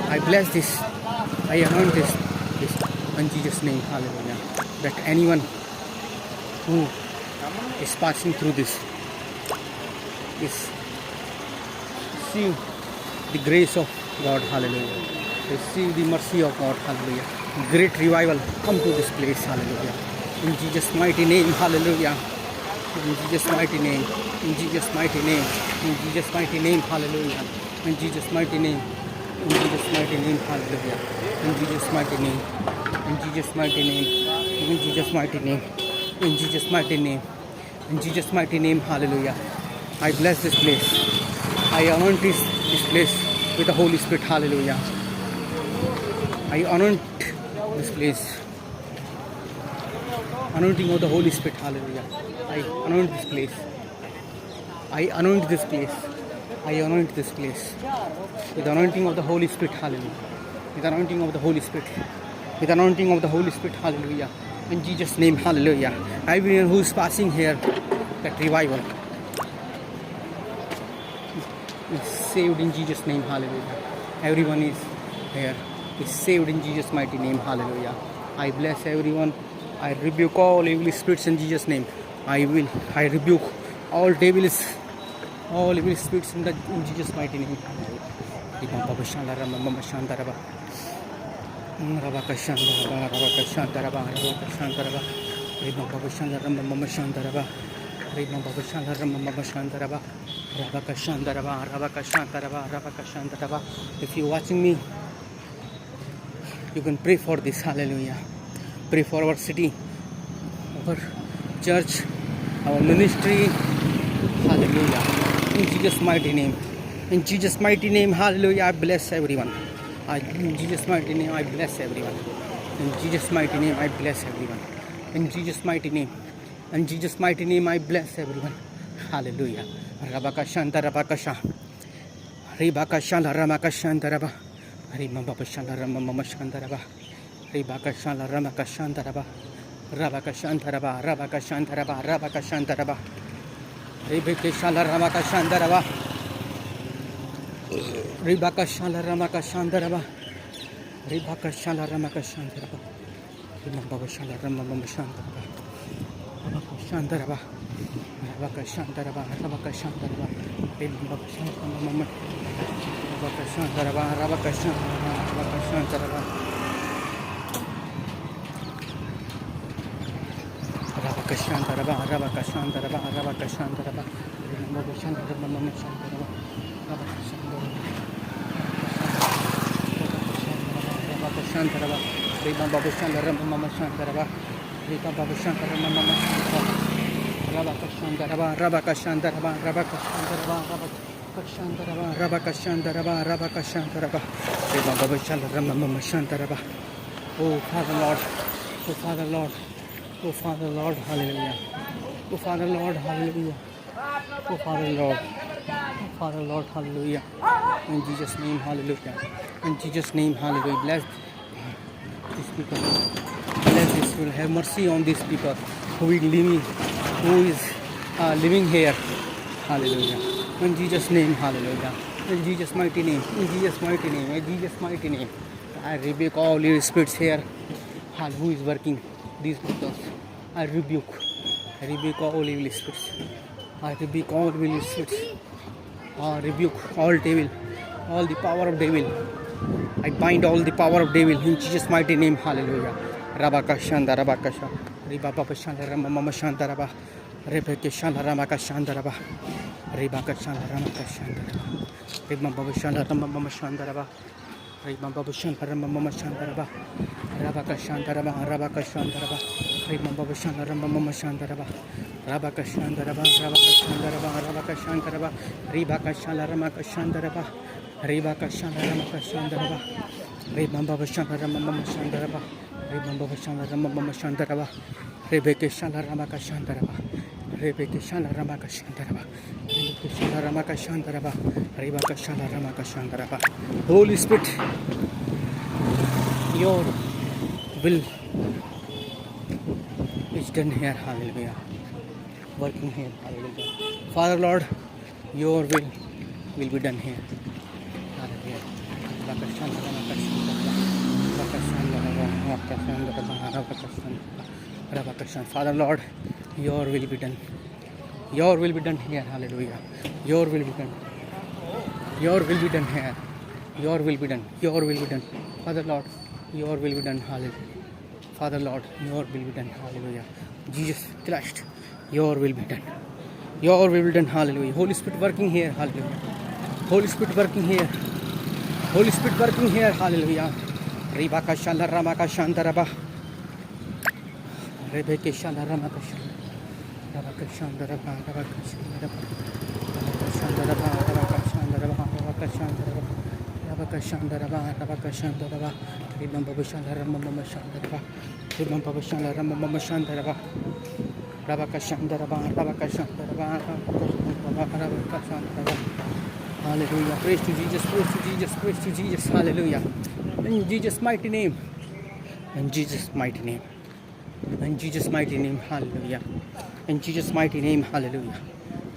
A: I bless this. I anoint this in Jesus' name. Hallelujah. That anyone who is passing through this is receive the grace of God. Hallelujah. Receive the mercy of God. Hallelujah. Great revival come to this place. Hallelujah. In Jesus' mighty name. Hallelujah. In Jesus' mighty name. In Jesus' mighty name. In Jesus' mighty name. Hallelujah. In Jesus' mighty name. In Jesus' mighty name. Hallelujah. In Jesus' mighty name. In Jesus' mighty name. In Jesus' mighty name. In Jesus' mighty name. In Jesus' mighty name. Hallelujah. I bless this place. I anoint this place with the Holy Spirit. Hallelujah. I anoint this place. Anointing of the Holy Spirit. Hallelujah. I anoint this place. I anoint this place. I anoint this place with the anointing of the Holy Spirit. Hallelujah. With the anointing of the Holy Spirit. With the anointing of the Holy Spirit. Hallelujah. In Jesus' name. Hallelujah. Everyone who is passing here, that revival is saved in Jesus' name. Hallelujah. Everyone is here is saved in Jesus' mighty name. Hallelujah. I bless everyone. I rebuke all evil spirits in Jesus' name. I rebuke all devils, all evil spirits in Jesus' mighty name. If you're watching me, you can pray for this. Hallelujah. Pray for our city, our church, our ministry. Hallelujah. In Jesus' mighty name. In Jesus' mighty name. Hallelujah. I bless everyone. In Jesus' mighty name, I bless everyone. In Jesus' mighty name, I bless everyone. In Jesus' mighty name. In Jesus' mighty name, I bless everyone. Hallelujah. Rabakashanta Rabakasha. Ribakashala Ramakashanta Rabba. Rimabashala Ramamashantaraba. Ribakashala Ramakashantaraba. Rabakashantaraba. Rabakashantaraba. Rabakashantaraba. Ribakashala Ramakashantaraba. Ribakashala Ramakashantaraba. Ribakashala Ramakashantaraba. Rimabashala Ramamashantaraba. Rabakashantaraba. Rabakashantaraba. Rabakashantaraba. Rimabashala Ramamashantaraba. Rabakashantaraba. Rabakashantaraba. Rabakashantaraba. Rabakashantaraba. Rabakashantaraba. Rabakashantaraba. Rabakashantaraba. Rabakashantaraba. Rabakashantaraba. Rabakashantaraba. Rabakashantaraba. Oh Father Lord, oh Father Lord, oh Father Lord, hallelujah. Oh Father Lord, hallelujah. Oh Father Lord, oh Father Lord, hallelujah. In Jesus' name, hallelujah. In Jesus' name, hallelujah. Bless these people. Bless this people. Have mercy on these people who is living here. Hallelujah. In Jesus' name, hallelujah. In Jesus' mighty name. In Jesus' mighty name. In Jesus' mighty name. I rebuke all evil spirits here. Who is working these people? I rebuke all evil spirits. I rebuke all evil spirits. I rebuke all devil, all the power of devil. I bind all the power of devil in Jesus' mighty name. Hallelujah. Rabakashanda Rabakasha. Ribabashanda Ramamashanda Rabba. Rebekashanda Ramakashanda Rabba. Ribakashanda Ramakashanda Rabba. Ribabashanda Ramamashanda Rabba. Ribabashanda Ramamashanda Rabba. Rabakashanda Rabba. Rabakashanda Rabba. Ribabashanda Ramamashanda Rabba. Rabakashanda Rabba. Rabakashanda Rabba. Rabakashanda Rabba. Ribakashanda Ramakashanda Rabba. Ribakashanda Ramakashanda Rabba. Ribabashanda Ramamashanda Rabba. Ribabashanda Ramamashanda Rabba. Rebekashanda Ramakashanda Rabba. Rebeke Shala Ramaka Shantaraba, Rebeke Shala Ramaka Shantaraba, Rebaka Shala Ramaka Shantaraba. Holy Spirit, your will is done here, hallelujah. Working here, hallelujah. Father Lord, your will be done here, hallelujah. Rebaka Shala Ramaka Shantaraba, Rebaka Shala Ramaka Shantaraba, Rebaka Shala. Father Lord, your will be done. Your will be done here, hallelujah. Your will be done. Your will be done here. Your will be done. Your will be done. Father Lord, your will be done, hallelujah. Father Lord, your will be done, hallelujah. Jesus Christ, your will be done. Your will be done, hallelujah. Holy Spirit working here, hallelujah. Holy Spirit working here. Holy Spirit working here, hallelujah. Rebaka Shala Ramaka Shantaraba. Rebeke Shala Ramaka Shantaraba. Rabaka Shantaraba, Rabaka Shantaraba, Rabaka Shantaraba, Rabaka Shantaraba, Rabaka Shantaraba, Rabaka Shantaraba, Rabaka Shantaraba, Rimam Baba Shantaraba, Mama Shantaraba, Rimam Baba Shantaraba, Mama Shantaraba, Rabaka Shantaraba, Rabaka Shantaraba, Rabaka Shantaraba. Hallelujah. Praise to Jesus, praise to Jesus, praise to Jesus. Hallelujah. In Jesus' mighty name. In Jesus' mighty name. In Jesus' mighty name. Hallelujah. In Jesus' mighty name, hallelujah.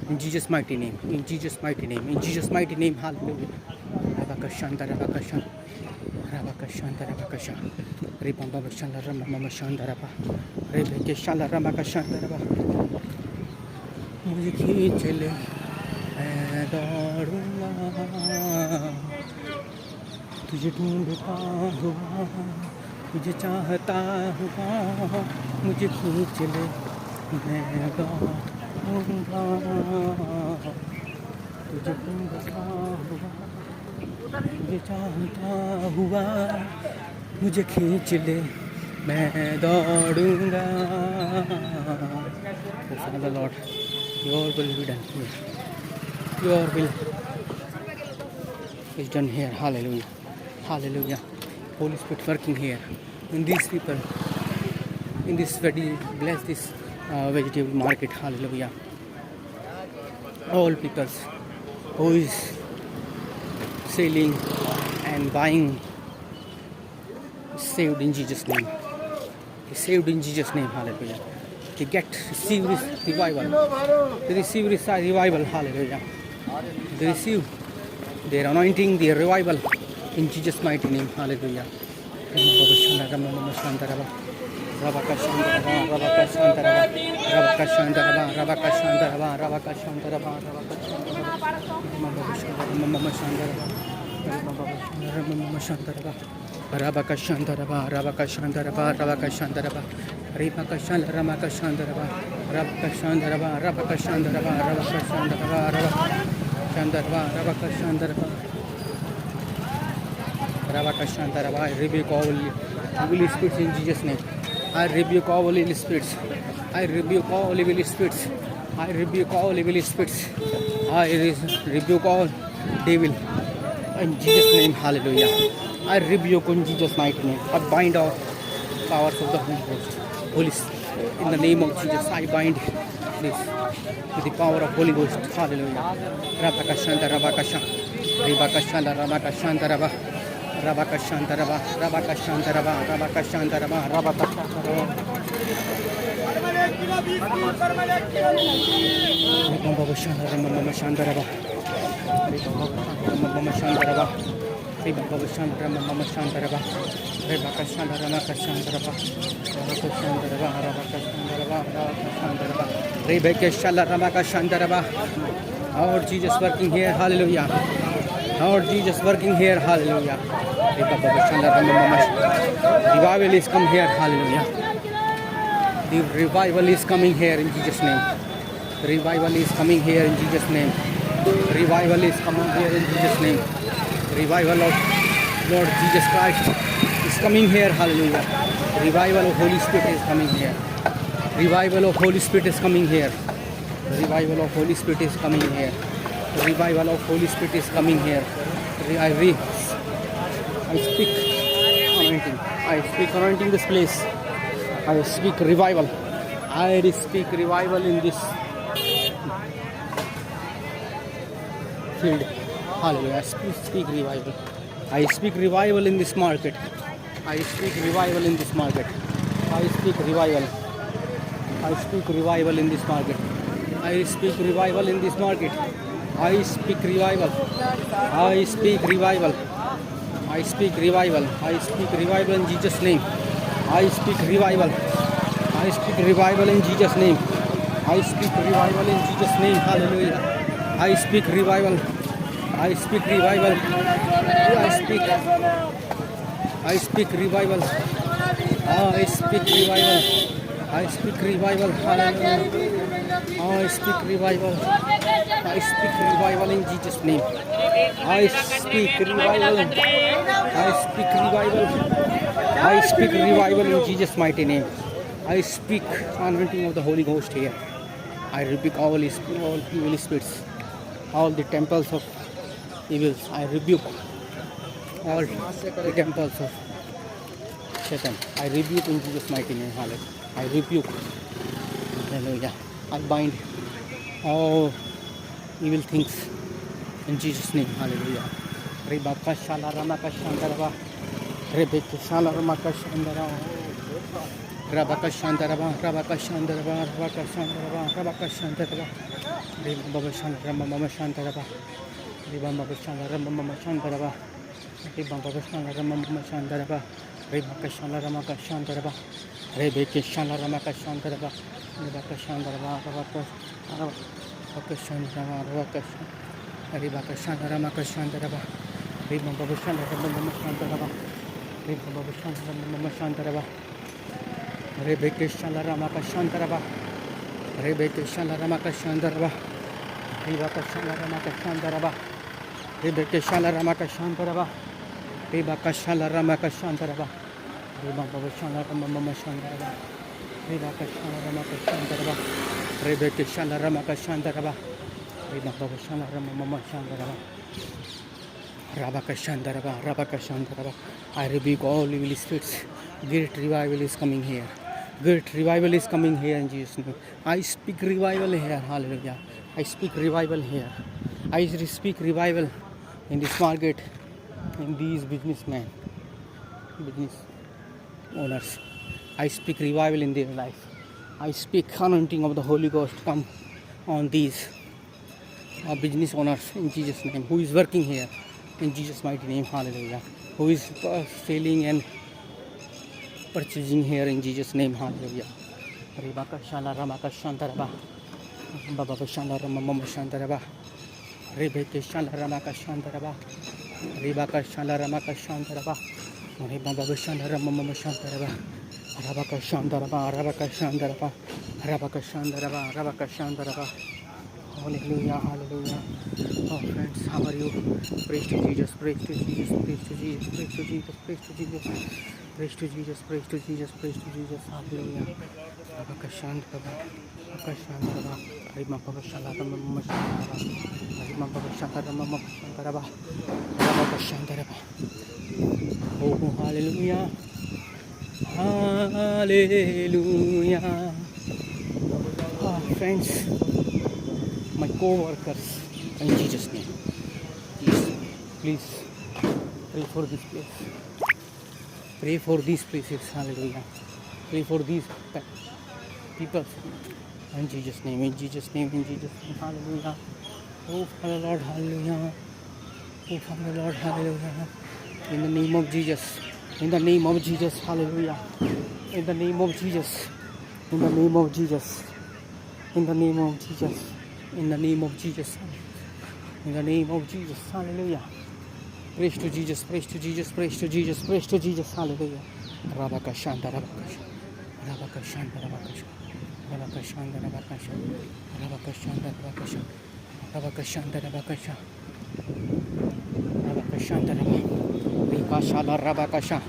A: In Jesus' mighty name, in Jesus' mighty name, in Jesus' mighty name, hallelujah. Rabakashanta, Rabakashan, Rabakashanta, Rabakashan, Ribambabashanda, Ramamashanda, Rabba, Rebekeshanda, Ramakashanda, Rabba. मुझे खींच ले मैं दौड़ूंगा तुझे ढूंढता हुआ तुझे चाहता हुआ मुझे खींच ले मैं दौड़ूंगा तुझे ढूंढता हुआ तुझे चाहता हुआ मुझे खींच ले मैं दौड़ूंगा. Oh Father Lord, your will be done here. Your will is done here. Hallelujah. Hallelujah. Holy Spirit working here in these people, in this very bless this vegetable market. Hallelujah. All people who is selling and buying saved in Jesus' name. Saved in Jesus' name. Hallelujah. They receive this revival. They receive revival. Hallelujah. They receive their anointing, their revival in Jesus' mighty name. Hallelujah. Rabakashandaraba, Rabakashandaraba, Rabakashandaraba, Ripakashan, Ramakashandaraba, Rabakashandaraba, Rabakashandaraba, Rabakashandaraba, Rabakashandaraba, Rabakashandaraba, Rabakashandaraba. I rebuke all evil spirits in Jesus' name. I rebuke all evil spirits. I rebuke all evil spirits. I rebuke all evil spirits. I rebuke all devil in Jesus' name. Hallelujah. I rebuke in Jesus' mighty name. I bind all powers of the Holy Ghost. Holy, in the name of Jesus, I bind this with the power of Holy Ghost. Hallelujah. Rabakashanta, Rabakashan, Ribakashanta, Rabakashanta, Rabba, Rabakashanta, Rabba, Rabakashanta, Rabba, Rabakashanta, Rabba, Rabakashanta, Rabba. Rabakashanta, Rabba, Rabakashanta, Rabba. Rebakashandaraba, Rebakashandaraba, Rebakashandaraba, Rebakashandaraba. Our Jesus working here, hallelujah. Our Jesus working here, hallelujah. Revival is come here, hallelujah. The revival is coming here in Jesus' name. Revival is coming here in Jesus' name. Revival is coming here in Jesus' name. Revival of Lord Jesus Christ is coming here, hallelujah. Revival of Holy Spirit is coming here. Revival of Holy Spirit is coming here. Revival of Holy Spirit is coming here. Revival of Holy Spirit is coming here. I speak anointing. I speak anointing this place. I speak revival. I speak revival in this filled. Hallelujah. I speak revival. I speak revival in this market. I speak revival in this market. I speak revival. I speak revival in this market. I speak revival in this market. I speak revival. I speak revival. I speak revival. I speak revival in Jesus' name. I speak revival. I speak revival in Jesus' name. I speak revival in Jesus' name. Hallelujah. I speak revival. I speak revival. I speak revival. I speak revival. I speak revival. Hallelujah. I speak revival. I speak revival in Jesus' name. I speak revival. I speak revival. I speak revival in Jesus' mighty name. I speak anointing of the Holy Ghost here. I rebuke all evil spirits, all the temples of evils. I rebuke all the temples of Satan. I rebuke in Jesus' mighty name. Hallelujah. I rebuke. Hallelujah. I bind all evil things in Jesus' name. Hallelujah. Rebecca Shala Ramaka Shandaraba. Rebecca Shala Ramaka Shandaraba. Rabaka Shandaraba. Rabaka Shandaraba. Rabaka Shandaraba. Rabaka Shandaraba. Rebaba Shandaraba. Mama Shandaraba. Rebaba Shandaraba. Mama Shandaraba. Rebaba Shandaraba. Mama Shandaraba. Rebecca Shala Ramaka Shandaraba. Rebecca Shala Ramaka Shandaraba. Rebecca Shandaraba. Rabaka Shandaraba. Rebecca Shandaraba. Shandaraba. Rebaba Shandaraba. Mama Shandaraba. Rebaba Shandaraba. Mama Shandaraba. Rebecca Shalaramaka Shantaraba. Rebecca Shalaramaka Shantaraba. Rebecca Shalaramaka Shantaraba. Rebecca Shalaramaka Shantaraba. Rebecca Shalaramaka Shantaraba. Rebecca Shalaramaka Shantaraba. Rebecca Shalaramaka Shantaraba. Rebecca Shalaramaka Shantaraba. Rebecca Shalaramaka Shantaraba. Rabaka Shantaraba. Rabaka Shantaraba. I rebuke all evil spirits. Great revival is coming here. Great revival is coming here in Jesus' name. I speak revival here. Hallelujah. I speak revival here. I speak revival in this market, in these businessmen, business owners. I speak revival in their life. I speak anointing of the Holy Ghost come on these business owners in Jesus' name. Who is working here in Jesus' mighty name. Hallelujah. Who is selling and purchasing here in Jesus' name. Hallelujah. Rebaka Shala Ramaka Shantaraba. Baba Shala Ramama Shantaraba. Rebeke Shala Ramaka Shantaraba. Rebaka Shala Ramaka Shantaraba. Rebaba Shala Ramama Shantaraba. Rabaka Shantaraba. Rabaka Shantaraba. Rabaka Shantaraba. Rabaka Shantaraba. Hallelujah. Hallelujah. Oh friends, how are you? Praise to Jesus. Praise to Jesus. Praise to Jesus. Praise to Jesus. Praise to Jesus. Praise to Jesus, praise to Jesus, praise to Jesus, hallelujah. Abakashantaraba, Abakashantaraba, Rima Babashantaraba, Rima Babashantaraba, Abakashantaraba. Oh, hallelujah, hallelujah. Ah, friends, my co-workers, in Jesus' name, please pray for this place. Pray for these places, hallelujah. Pray for these people in Jesus' name, in Jesus' name, in Jesus' name, hallelujah. Oh, Father Lord, hallelujah. Oh, Father Lord, hallelujah. In the name of Jesus, in the name of Jesus, hallelujah. In the name of Jesus, in the name of Jesus, in the name of Jesus, in the name of Jesus, in the name of Jesus, hallelujah. Praise to Jesus, praise to Jesus, praise to Jesus, praise to Jesus, hallelujah. Rabakashanda, Rabakashanda, Rabakashanda, Rabakashanda, Rabakashanda, Rabakashanda, Rabakashanda, Rabakashanda, Rabakashanda, Rabakashanda, Rabakashanda, Rikashala, Rabakasha,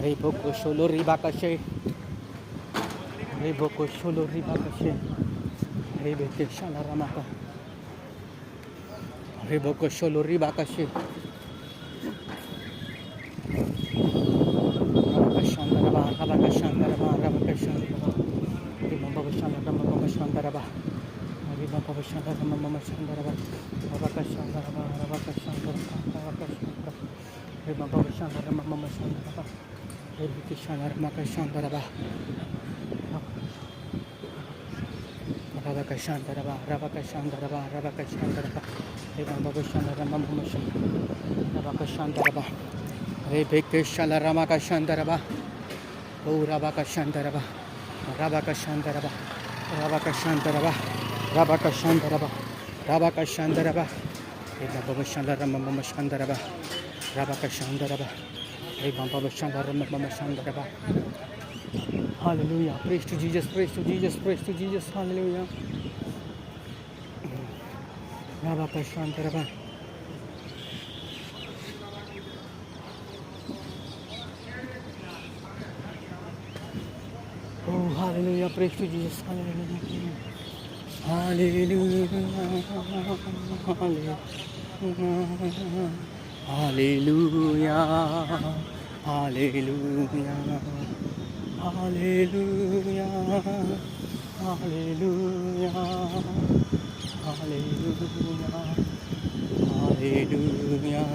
A: Reboko Sholo, Ribakashe, Reboko Sholo, Ribakashe, Rebeke Shala Ramaka, Reboko Sholo, Ribakashe. Rabakashandaraba, Rabakashandaraba, Rabakashandaraba, Hallelujah. Praise to Jesus, praise to Jesus, praise to Jesus. Hallelujah. Rabakashantaraba. Oh, hallelujah. Praise to Jesus. Hallelujah. Hallelujah. Hallelujah. Hallelujah. Hallelujah. Hallelujah. Hallelujah. Hallelujah.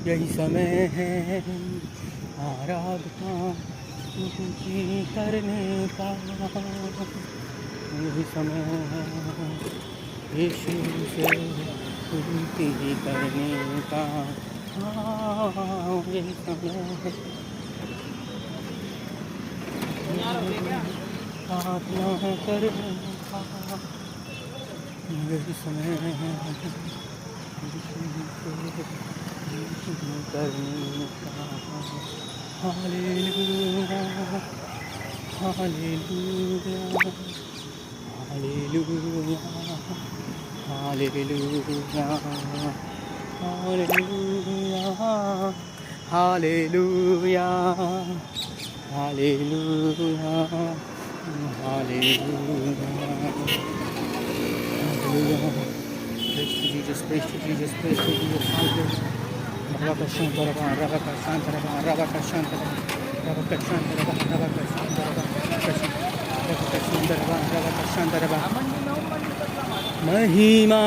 A: यही समय है आराधना की करने का, यही समय है यीशु से विनती करने का। हाँ, यही समय है प्रार्थना करने का, यही समय है करने का। Hallelujah, hallelujah, hallelujah, hallelujah, hallelujah, hallelujah, hallelujah, hallelujah. Praise to Jesus, praise to Jesus, praise to Jesus. Hallelujah. Rabakashantaraba, Rabakashantaraba, Rabakashantaraba, Rabakashantaraba, Rabakashantaraba, Rabakashantaraba, Rabakashantaraba। महिमा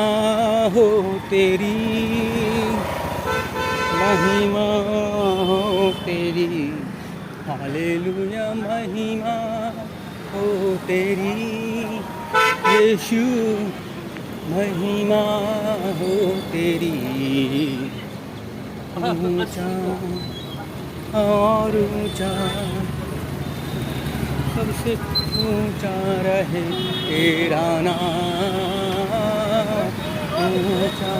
A: हो तेरी, महिमा हो तेरी, हालेलुया। महिमा हो तेरी यीशु, महिमा हो तेरी। ऊंचा और ऊंचा, सबसे ऊंचा रहे तेरा नाम। ऊंचा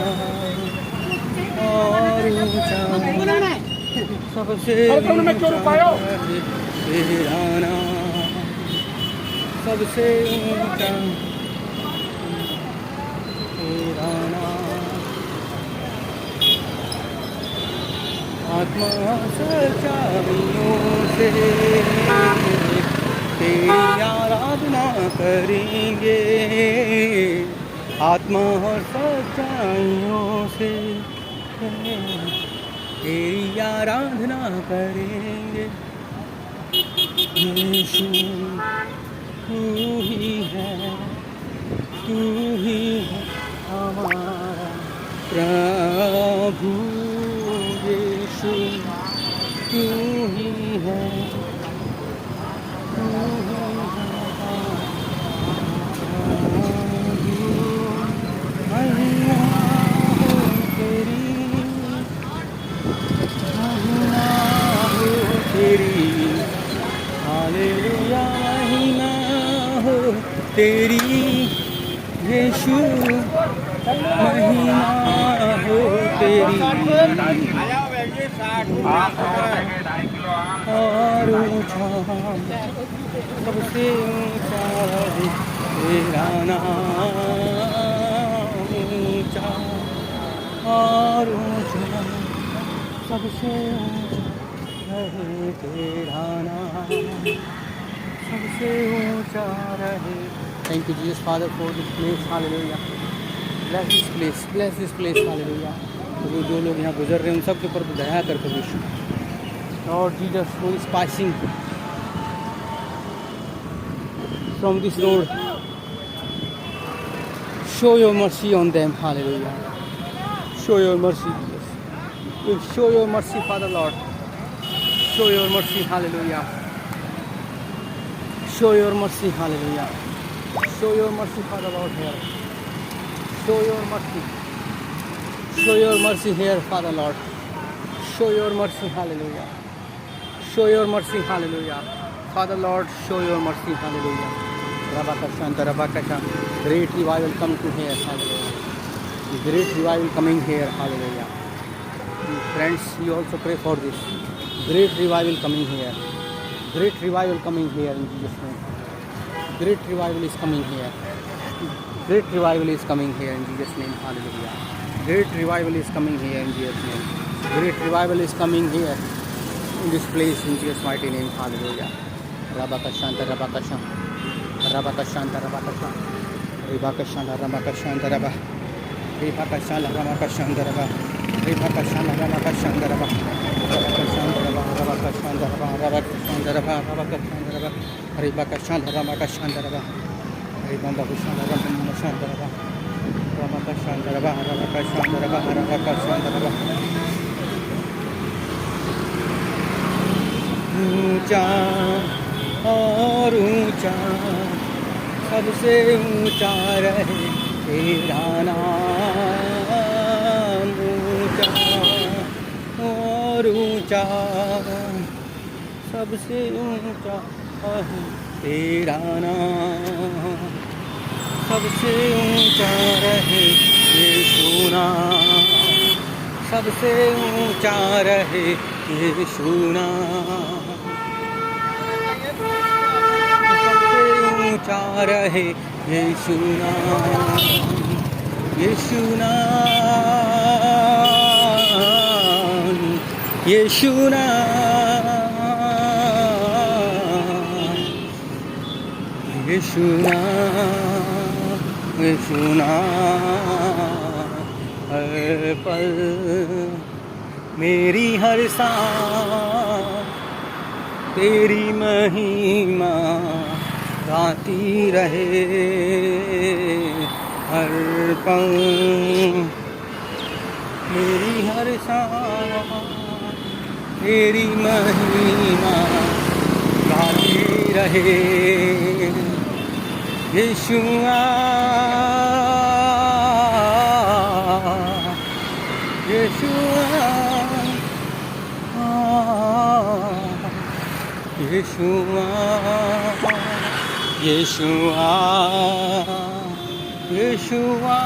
A: और ऊंचा, सबसे ऊंचा रहे तेरा नाम। सबसे ऊंचा तेरा नाम। आत्मा सच्चाइयों से तेरी आराधना करेंगे, आत्मा और सच्चाइयों से तेरी आराधना करेंगे। यीशु तू ही है, तू ही है हमारा प्रभु। यीशु तू ही है, तू ही है प्रभु। महिमा हो तेरी, महिमा हो तेरी, हालेलुया। महिमा हो तेरी यीशु, महिमा हो तेरी। और ऊंचा, सबसे ऊंचा है तेरा नाम। ऊंचा और ऊंचा, सबसे ऊंचा रहे तेरा नाम। सबसे ऊंचा रहे। Thank you Jesus Father for this place, hallelujah. Bless this place, bless this place, hallelujah. तो जो लोग यहाँ गुजर रहे हैं उन सब के ऊपर दया कर प्रभु यीशु। Lord Jesus, who is passing from this road, Show your mercy on them. Hallelujah. Show your mercy, Jesus. Show your mercy, Father Lord. Show your mercy. Hallelujah. Show your mercy. Hallelujah. Show your mercy, Father Lord, here. Show your mercy. Show your mercy here, Father Lord. Show your mercy. Hallelujah. Show your mercy. Hallelujah. Father Lord, show your mercy. Hallelujah. Rabakashan. Great revival come to here. Hallelujah. Great revival coming here. Hallelujah. Friends, you also pray for this. Great revival coming here. Great revival coming here in Jesus' name. Great revival is coming here. Great revival is coming here in Jesus' name. Hallelujah. Great revival is coming here in Jesus' name. Great revival is coming here in this place in Jesus' mighty name. Hallelujah. Rabakashanta. Rabakashanta. Rabakashanta. Rabakashanta. Rabakashanta. Rabakashanta. Rabakashanta. Rabakashanta. Rabakashanta. ऊंचा और ऊंचा सबसे ऊंचा रहे तेरा नाम ऊंचा और ऊंचा सबसे ऊंचा है तेरा नाम सबसे ऊंचा रहे यीशु नाम सबसे ऊंचा रहे यीशु नाम सबसे ऊंचा रहे यीशु नाम यीशु नाम यीशु नाम यीशु नाम यीशु नाम हर पल मेरी हर सांस तेरी महिमा गाती रहे हर पल मेरी हर सांस तेरी महिमा गाती रहे यीशुआ यीशुआ यीशुआ यीशुआ यीशुआ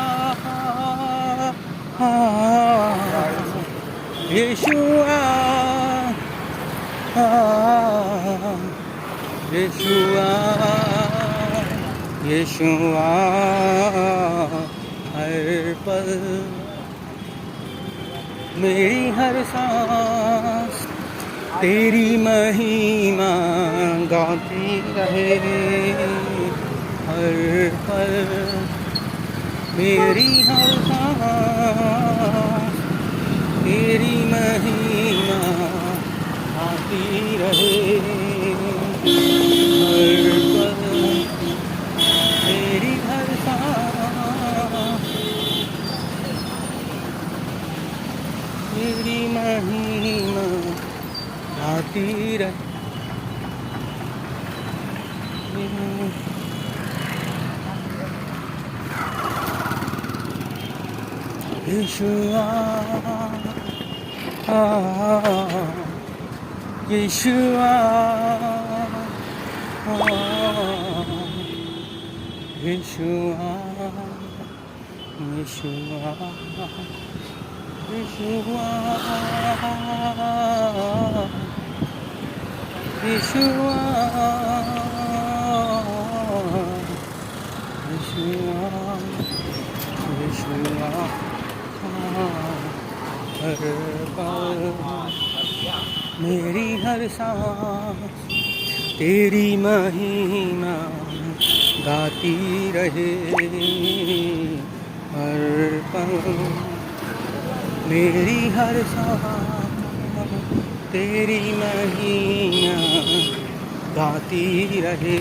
A: यीशुआ यीशुआ यीशुआ हर पल मेरी हर सांस तेरी महिमा गाती रहे हर पल मेरी हर सांस तेरी महिमा गाती रहे हर पल मेरी हर सांस तेरी महिमा गाती रहे यीशुआ यीशुआ यीशुआ यीशुआ यीशुआ यीशुआ यीशुआ हर पल मेरी हर सांस तेरी महिमा गाती रहे हर पल मेरी हर सांस तेरी महिमा गाती रहे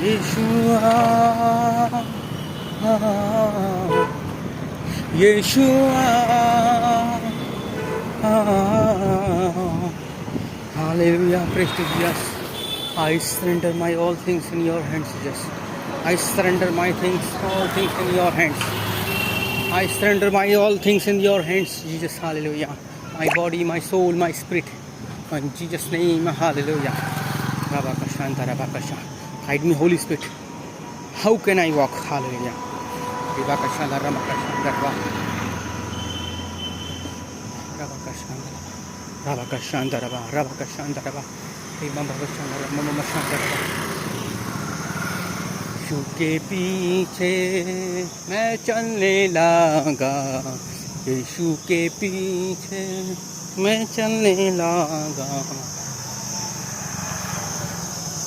A: यीशुआ Yeshua. Hallelujah. Praise to Jesus. I surrender my all things in your hands, Jesus. I surrender my things, all things in your hands. I surrender my all things in your hands, Jesus. Hallelujah. My body, my soul, my spirit. In Jesus' name, hallelujah. Rabakashanta, Rabakasha. Hide me, Holy Spirit. How can I walk? Hallelujah. Rabakashanta, Rabakashanta, Rabakashanta, Rabakashanta, Rabakashanta, Rabakashanta, यीशु के पीछे मैं चलने लगा, यीशु के पीछे मैं चलने लगा,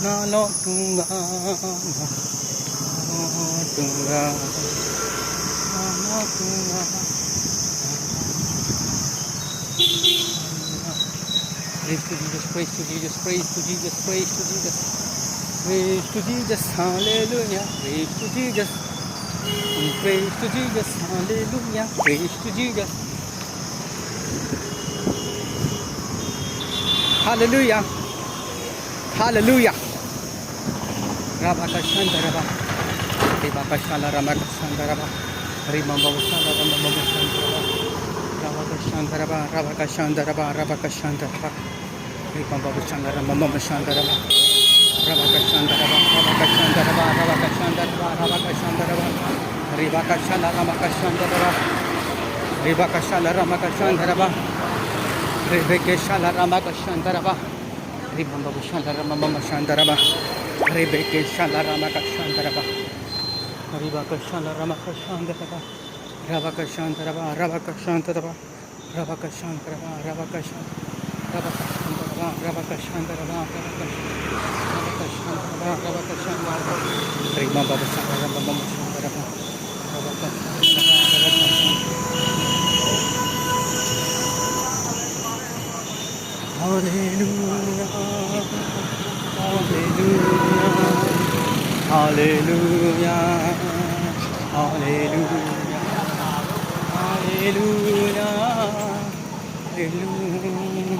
A: ना लौटूंगा, ना लौटूंगा, ना लौटूंगा। Praise to Jesus, praise to Jesus, praise to Jesus, praise to Jesus. Praise to Jesus, hallelujah. Praise to Jesus. Praise to Jesus, hallelujah. Praise to Jesus. Hallelujah. Hallelujah. Rabakashanta Rabba. Rebakashala Ramakashanta Rabba. Rimambavashala Ramambavashanta Rabba. Rabakashanta Rabba. Rabakashanta Rabba. Rabakashanta Rabba. Rimambavashala Ramambavashanta Rabba. Rabakashanta Rabba, Rabakashanta Rabba, Rabakashanta Rabba, Rabakashanta Rabba, Ribakashala Ramakashanta Rabba, Ribakashala Ramakashanta Rabba, Rebekeshala Ramakashanta Rabba, Ribambavashala Ramamashanta Rabba, Rebekeshala Ramakashanta Rabba, Ribakashala Ramakashanta Rabba, Rabakashanta Rabba, Rabakashanta Rabba, Rabakashanta Rabba, Rabakashanta Rabba, Rabakashanta Rabba, Hallelujah, Hallelujah, Hallelujah, Hallelujah, Hallelujah, Hallelujah.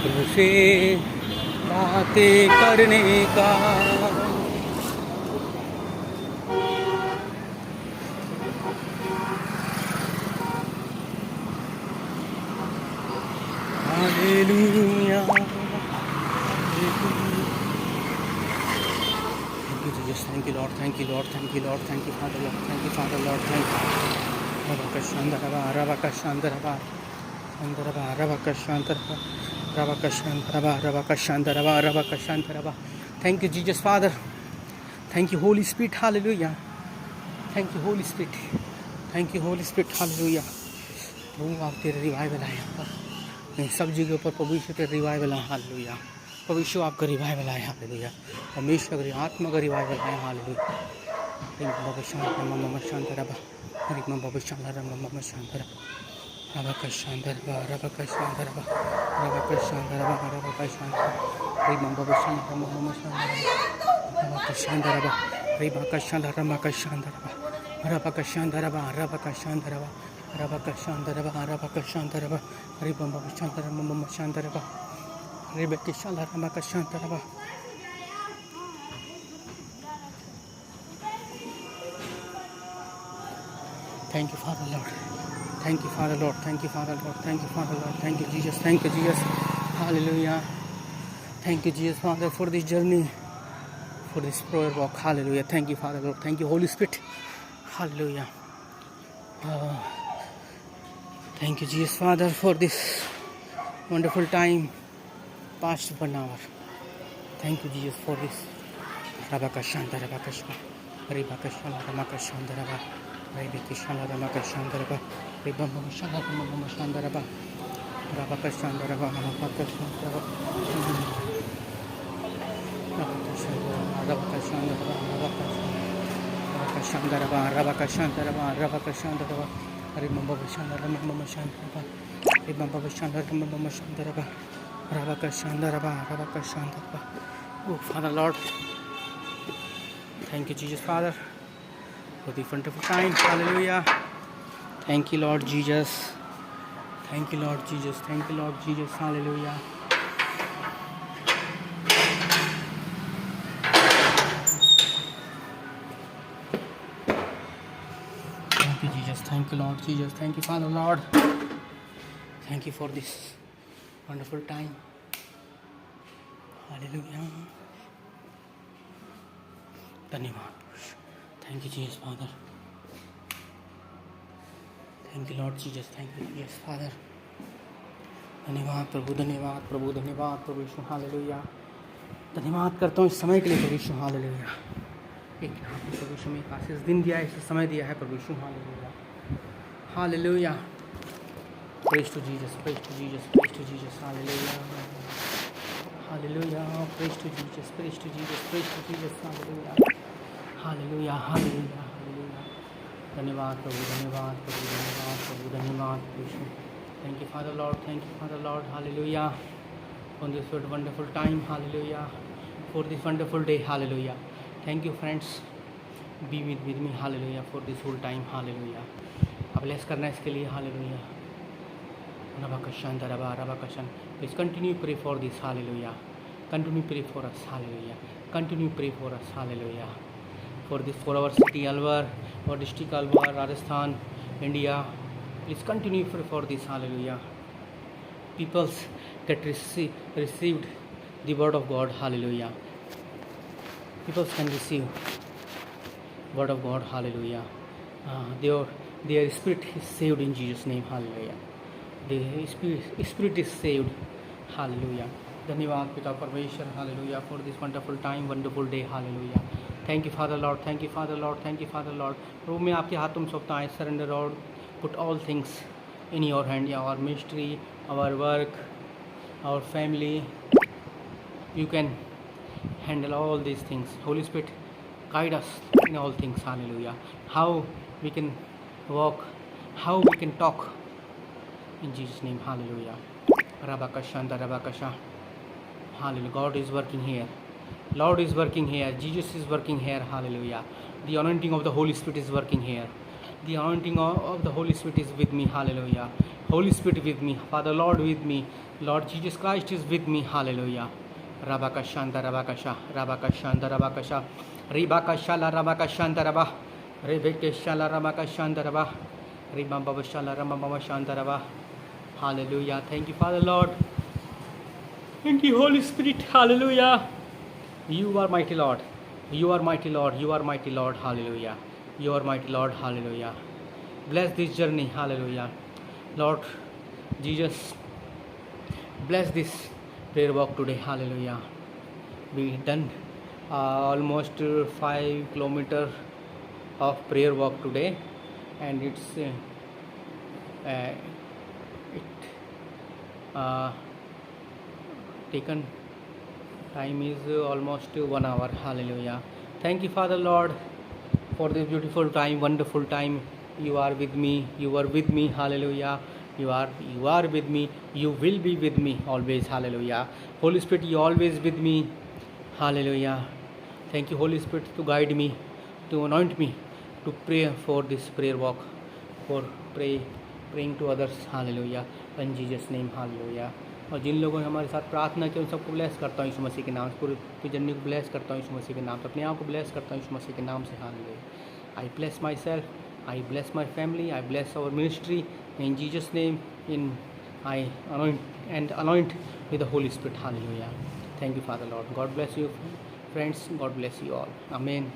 A: तुझसे बातें करने का hallelujah. Thank you, Lord. Thank you, Lord. Thank you, Lord. Thank you, Father, Lord. Thank you, Father, Lord. Thank you. Rabakashandaraba, Rabakashandaraba, Andaraba, Rabakashandaraba, Rabakashandaraba, Rabakashandaraba, Rabakashandaraba. Thank you, Jesus, Father. Thank you, Holy Spirit. Hallelujah. Thank you, Holy Spirit. Thank you, Holy Spirit. Hallelujah. प्रभु आप तेरे revival आए यहाँ पर, इन सब जगहों पर प्रभु यीशु तेरे revival आए। हालेलुया। प्रभु यीशु आपका रिवाइवल आए। हालेलुया। परमेश्वर का आत्मा का रिवाइवल आए। हालेलुया। बाबा शांत मम्मा शांत रबा, रिमा बाबा शांत रबा, मम्मा शांत रबा, रबा का शांत रबा, रबा का शांत रबा, रबा का शांत रबा, रबा का शांत रिमा बाबा शांत रबा, मम्मा शांत रबा, रबा का शांत रबा, रिमा का शांत रबा, का शांत रबा, रबा का शांत रबा, रबा का शांत रबा, रबा का शांत रबा, रबा का शांत रबा, रिमा बाबा शांत रबा, मम्मा शांत रबा, रिबे के शांत रबा, का शांत रबा। Thank you, Father, Lord. Thank you, Father, Lord. Thank you, Father, Lord. Thank you, Father, Lord. Thank you, Jesus. Thank you, Jesus. Hallelujah. Thank you, Jesus, Father, for this journey, for this prayer walk. Hallelujah. Thank you, Father, Lord. Thank you, Holy Spirit. Hallelujah. Thank you, Jesus, Father, for this wonderful time past 1 hour. Thank you, Jesus, for this. Rabakashanta, Rabakashanta, Ribakashanta, Ramakashanta, Rabba, Ribikishanta, Ramakashanta, Rabba, Ribamashanta, Ramamashanta, Rabba, Rabakashanta, Rabba, Rabakashanta, Rabba, Rabakashanta, Rabba, Rabakashanta, Rabba, Rabakashanta, Rabba, Rabakashanta, Rabba, Remember Shanda, remember Shanda, remember Shanda, remember Shanda, Rabaka Shanda, Rabaka Shanda. Oh, Father Lord, thank you, Jesus, Father, for the wonderful time. Hallelujah. Thank you, Lord Jesus. Thank you, Lord Jesus. Thank you, Lord Jesus. Hallelujah. Thank you, Jesus. Thank you, Lord Jesus. Thank you, Father Lord. Thank you for this wonderful time. Hallelujah. धन्यवाद. Thank you, Jesus, Father. Thank you, Lord Jesus. Thank you, Jesus, Father. धन्यवाद प्रभु, धन्यवाद प्रभु, धन्यवाद प्रभु Yeshu. Hallelujah. धन्यवाद करता हूँ इस समय के लिए प्रभु यीशु. हालेलुया. एक प्रभु यीशु में आशीष दिन दिया है, इस समय दिया है प्रभु Yeshu. Hallelujah. Hallelujah. Praise to Jesus. Praise to Jesus. Praise to Jesus. Hallelujah. Hallelujah. Praise to Jesus. Praise to Jesus. Praise to Jesus. Hallelujah. Hallelujah. Hallelujah. Hallelujah. धन्यवाद प्रभु, धन्यवाद प्रभु, धन्यवाद प्रभु, धन्यवाद प्रभु. Thank you, Father Lord. Thank you, Father Lord. Hallelujah. On this wonderful time. Hallelujah. For this wonderful day. Hallelujah. Thank you, friends. Be with me. Hallelujah. For this whole time. Hallelujah. अब bless करना इसके लिए. Hallelujah. Rabakashan, Rabakashan. Please continue pray for this. Hallelujah. Continue pray for us. Hallelujah. Continue pray for us. Hallelujah. For this, for our city Alwar, our district Alwar, Rajasthan, India. Please continue pray for this. Hallelujah. Peoples that received the word of God. Hallelujah. People can receive word of God. Hallelujah. Their spirit is saved in Jesus' name. Hallelujah. The spirit is saved. Hallelujah. धन्यवाद पिता परमेश्वर. Hallelujah for this wonderful time, wonderful day. Hallelujah. Thank you, Father Lord. Thank you, Father Lord. Thank you, Father Lord. प्रभु मैं आपके हाथों में सौंपता हूँ. Surrender Lord. Put all things in your hand. Our ministry, our work, our family. You can handle all these things. Holy Spirit, guide us in all things. Hallelujah. How we can walk, how we can talk. In Jesus' name. Hallelujah. Rabakasha, Rabakasha. Hallelujah. God is working here. Lord is working here. Jesus is working here. Hallelujah. The anointing of the Holy Spirit is working here. The anointing of the Holy Spirit is with me. Hallelujah. Holy Spirit with me. Father Lord with me. Lord Jesus Christ is with me. Hallelujah. Rabakashanda Rabakasha. Rabakashanda Rabakasha. Ribakashala Rabakashanda Rabah. Rebekeshala Rabakashanda Rabah. Ribambabashala Ramabashanda Rabah. Hallelujah. Thank you, Father Lord. Thank you, Holy Spirit. Hallelujah. You are mighty Lord. You are mighty Lord. You are mighty Lord. Hallelujah. You are mighty Lord. Hallelujah. Bless this journey. Hallelujah. Lord Jesus, bless this prayer walk today. Hallelujah. We done almost 5 kilometers of prayer walk today, and it's taken time is almost 1 hour. Hallelujah. Thank you, Father Lord, for this beautiful time, wonderful time. You are with me. You are with me. Hallelujah. You are with me. You will be with me always. Hallelujah. Holy Spirit, you always with me. Hallelujah. Thank you, Holy Spirit, to guide me, to anoint me, to pray for this prayer walk, for praying to others. Hallelujah. In Jesus' name. Hallelujah. और जिन लोगों ने हमारे साथ प्रार्थना की उन सबको bless करता हूँ यीशु मसीह के नाम से. पूरी जर्नी को ब्लेस करता हूँ यीशु मसीह के नाम से. अपने आप को ब्लेस करता हूँ यीशु मसीह के नाम से. Hallelujah. I bless my self. I bless my family. I bless our ministry in Jesus' name. I anoint with the Holy Spirit. Hallelujah. Thank you, Father Lord. God bless you, friends. God bless you all. Amen.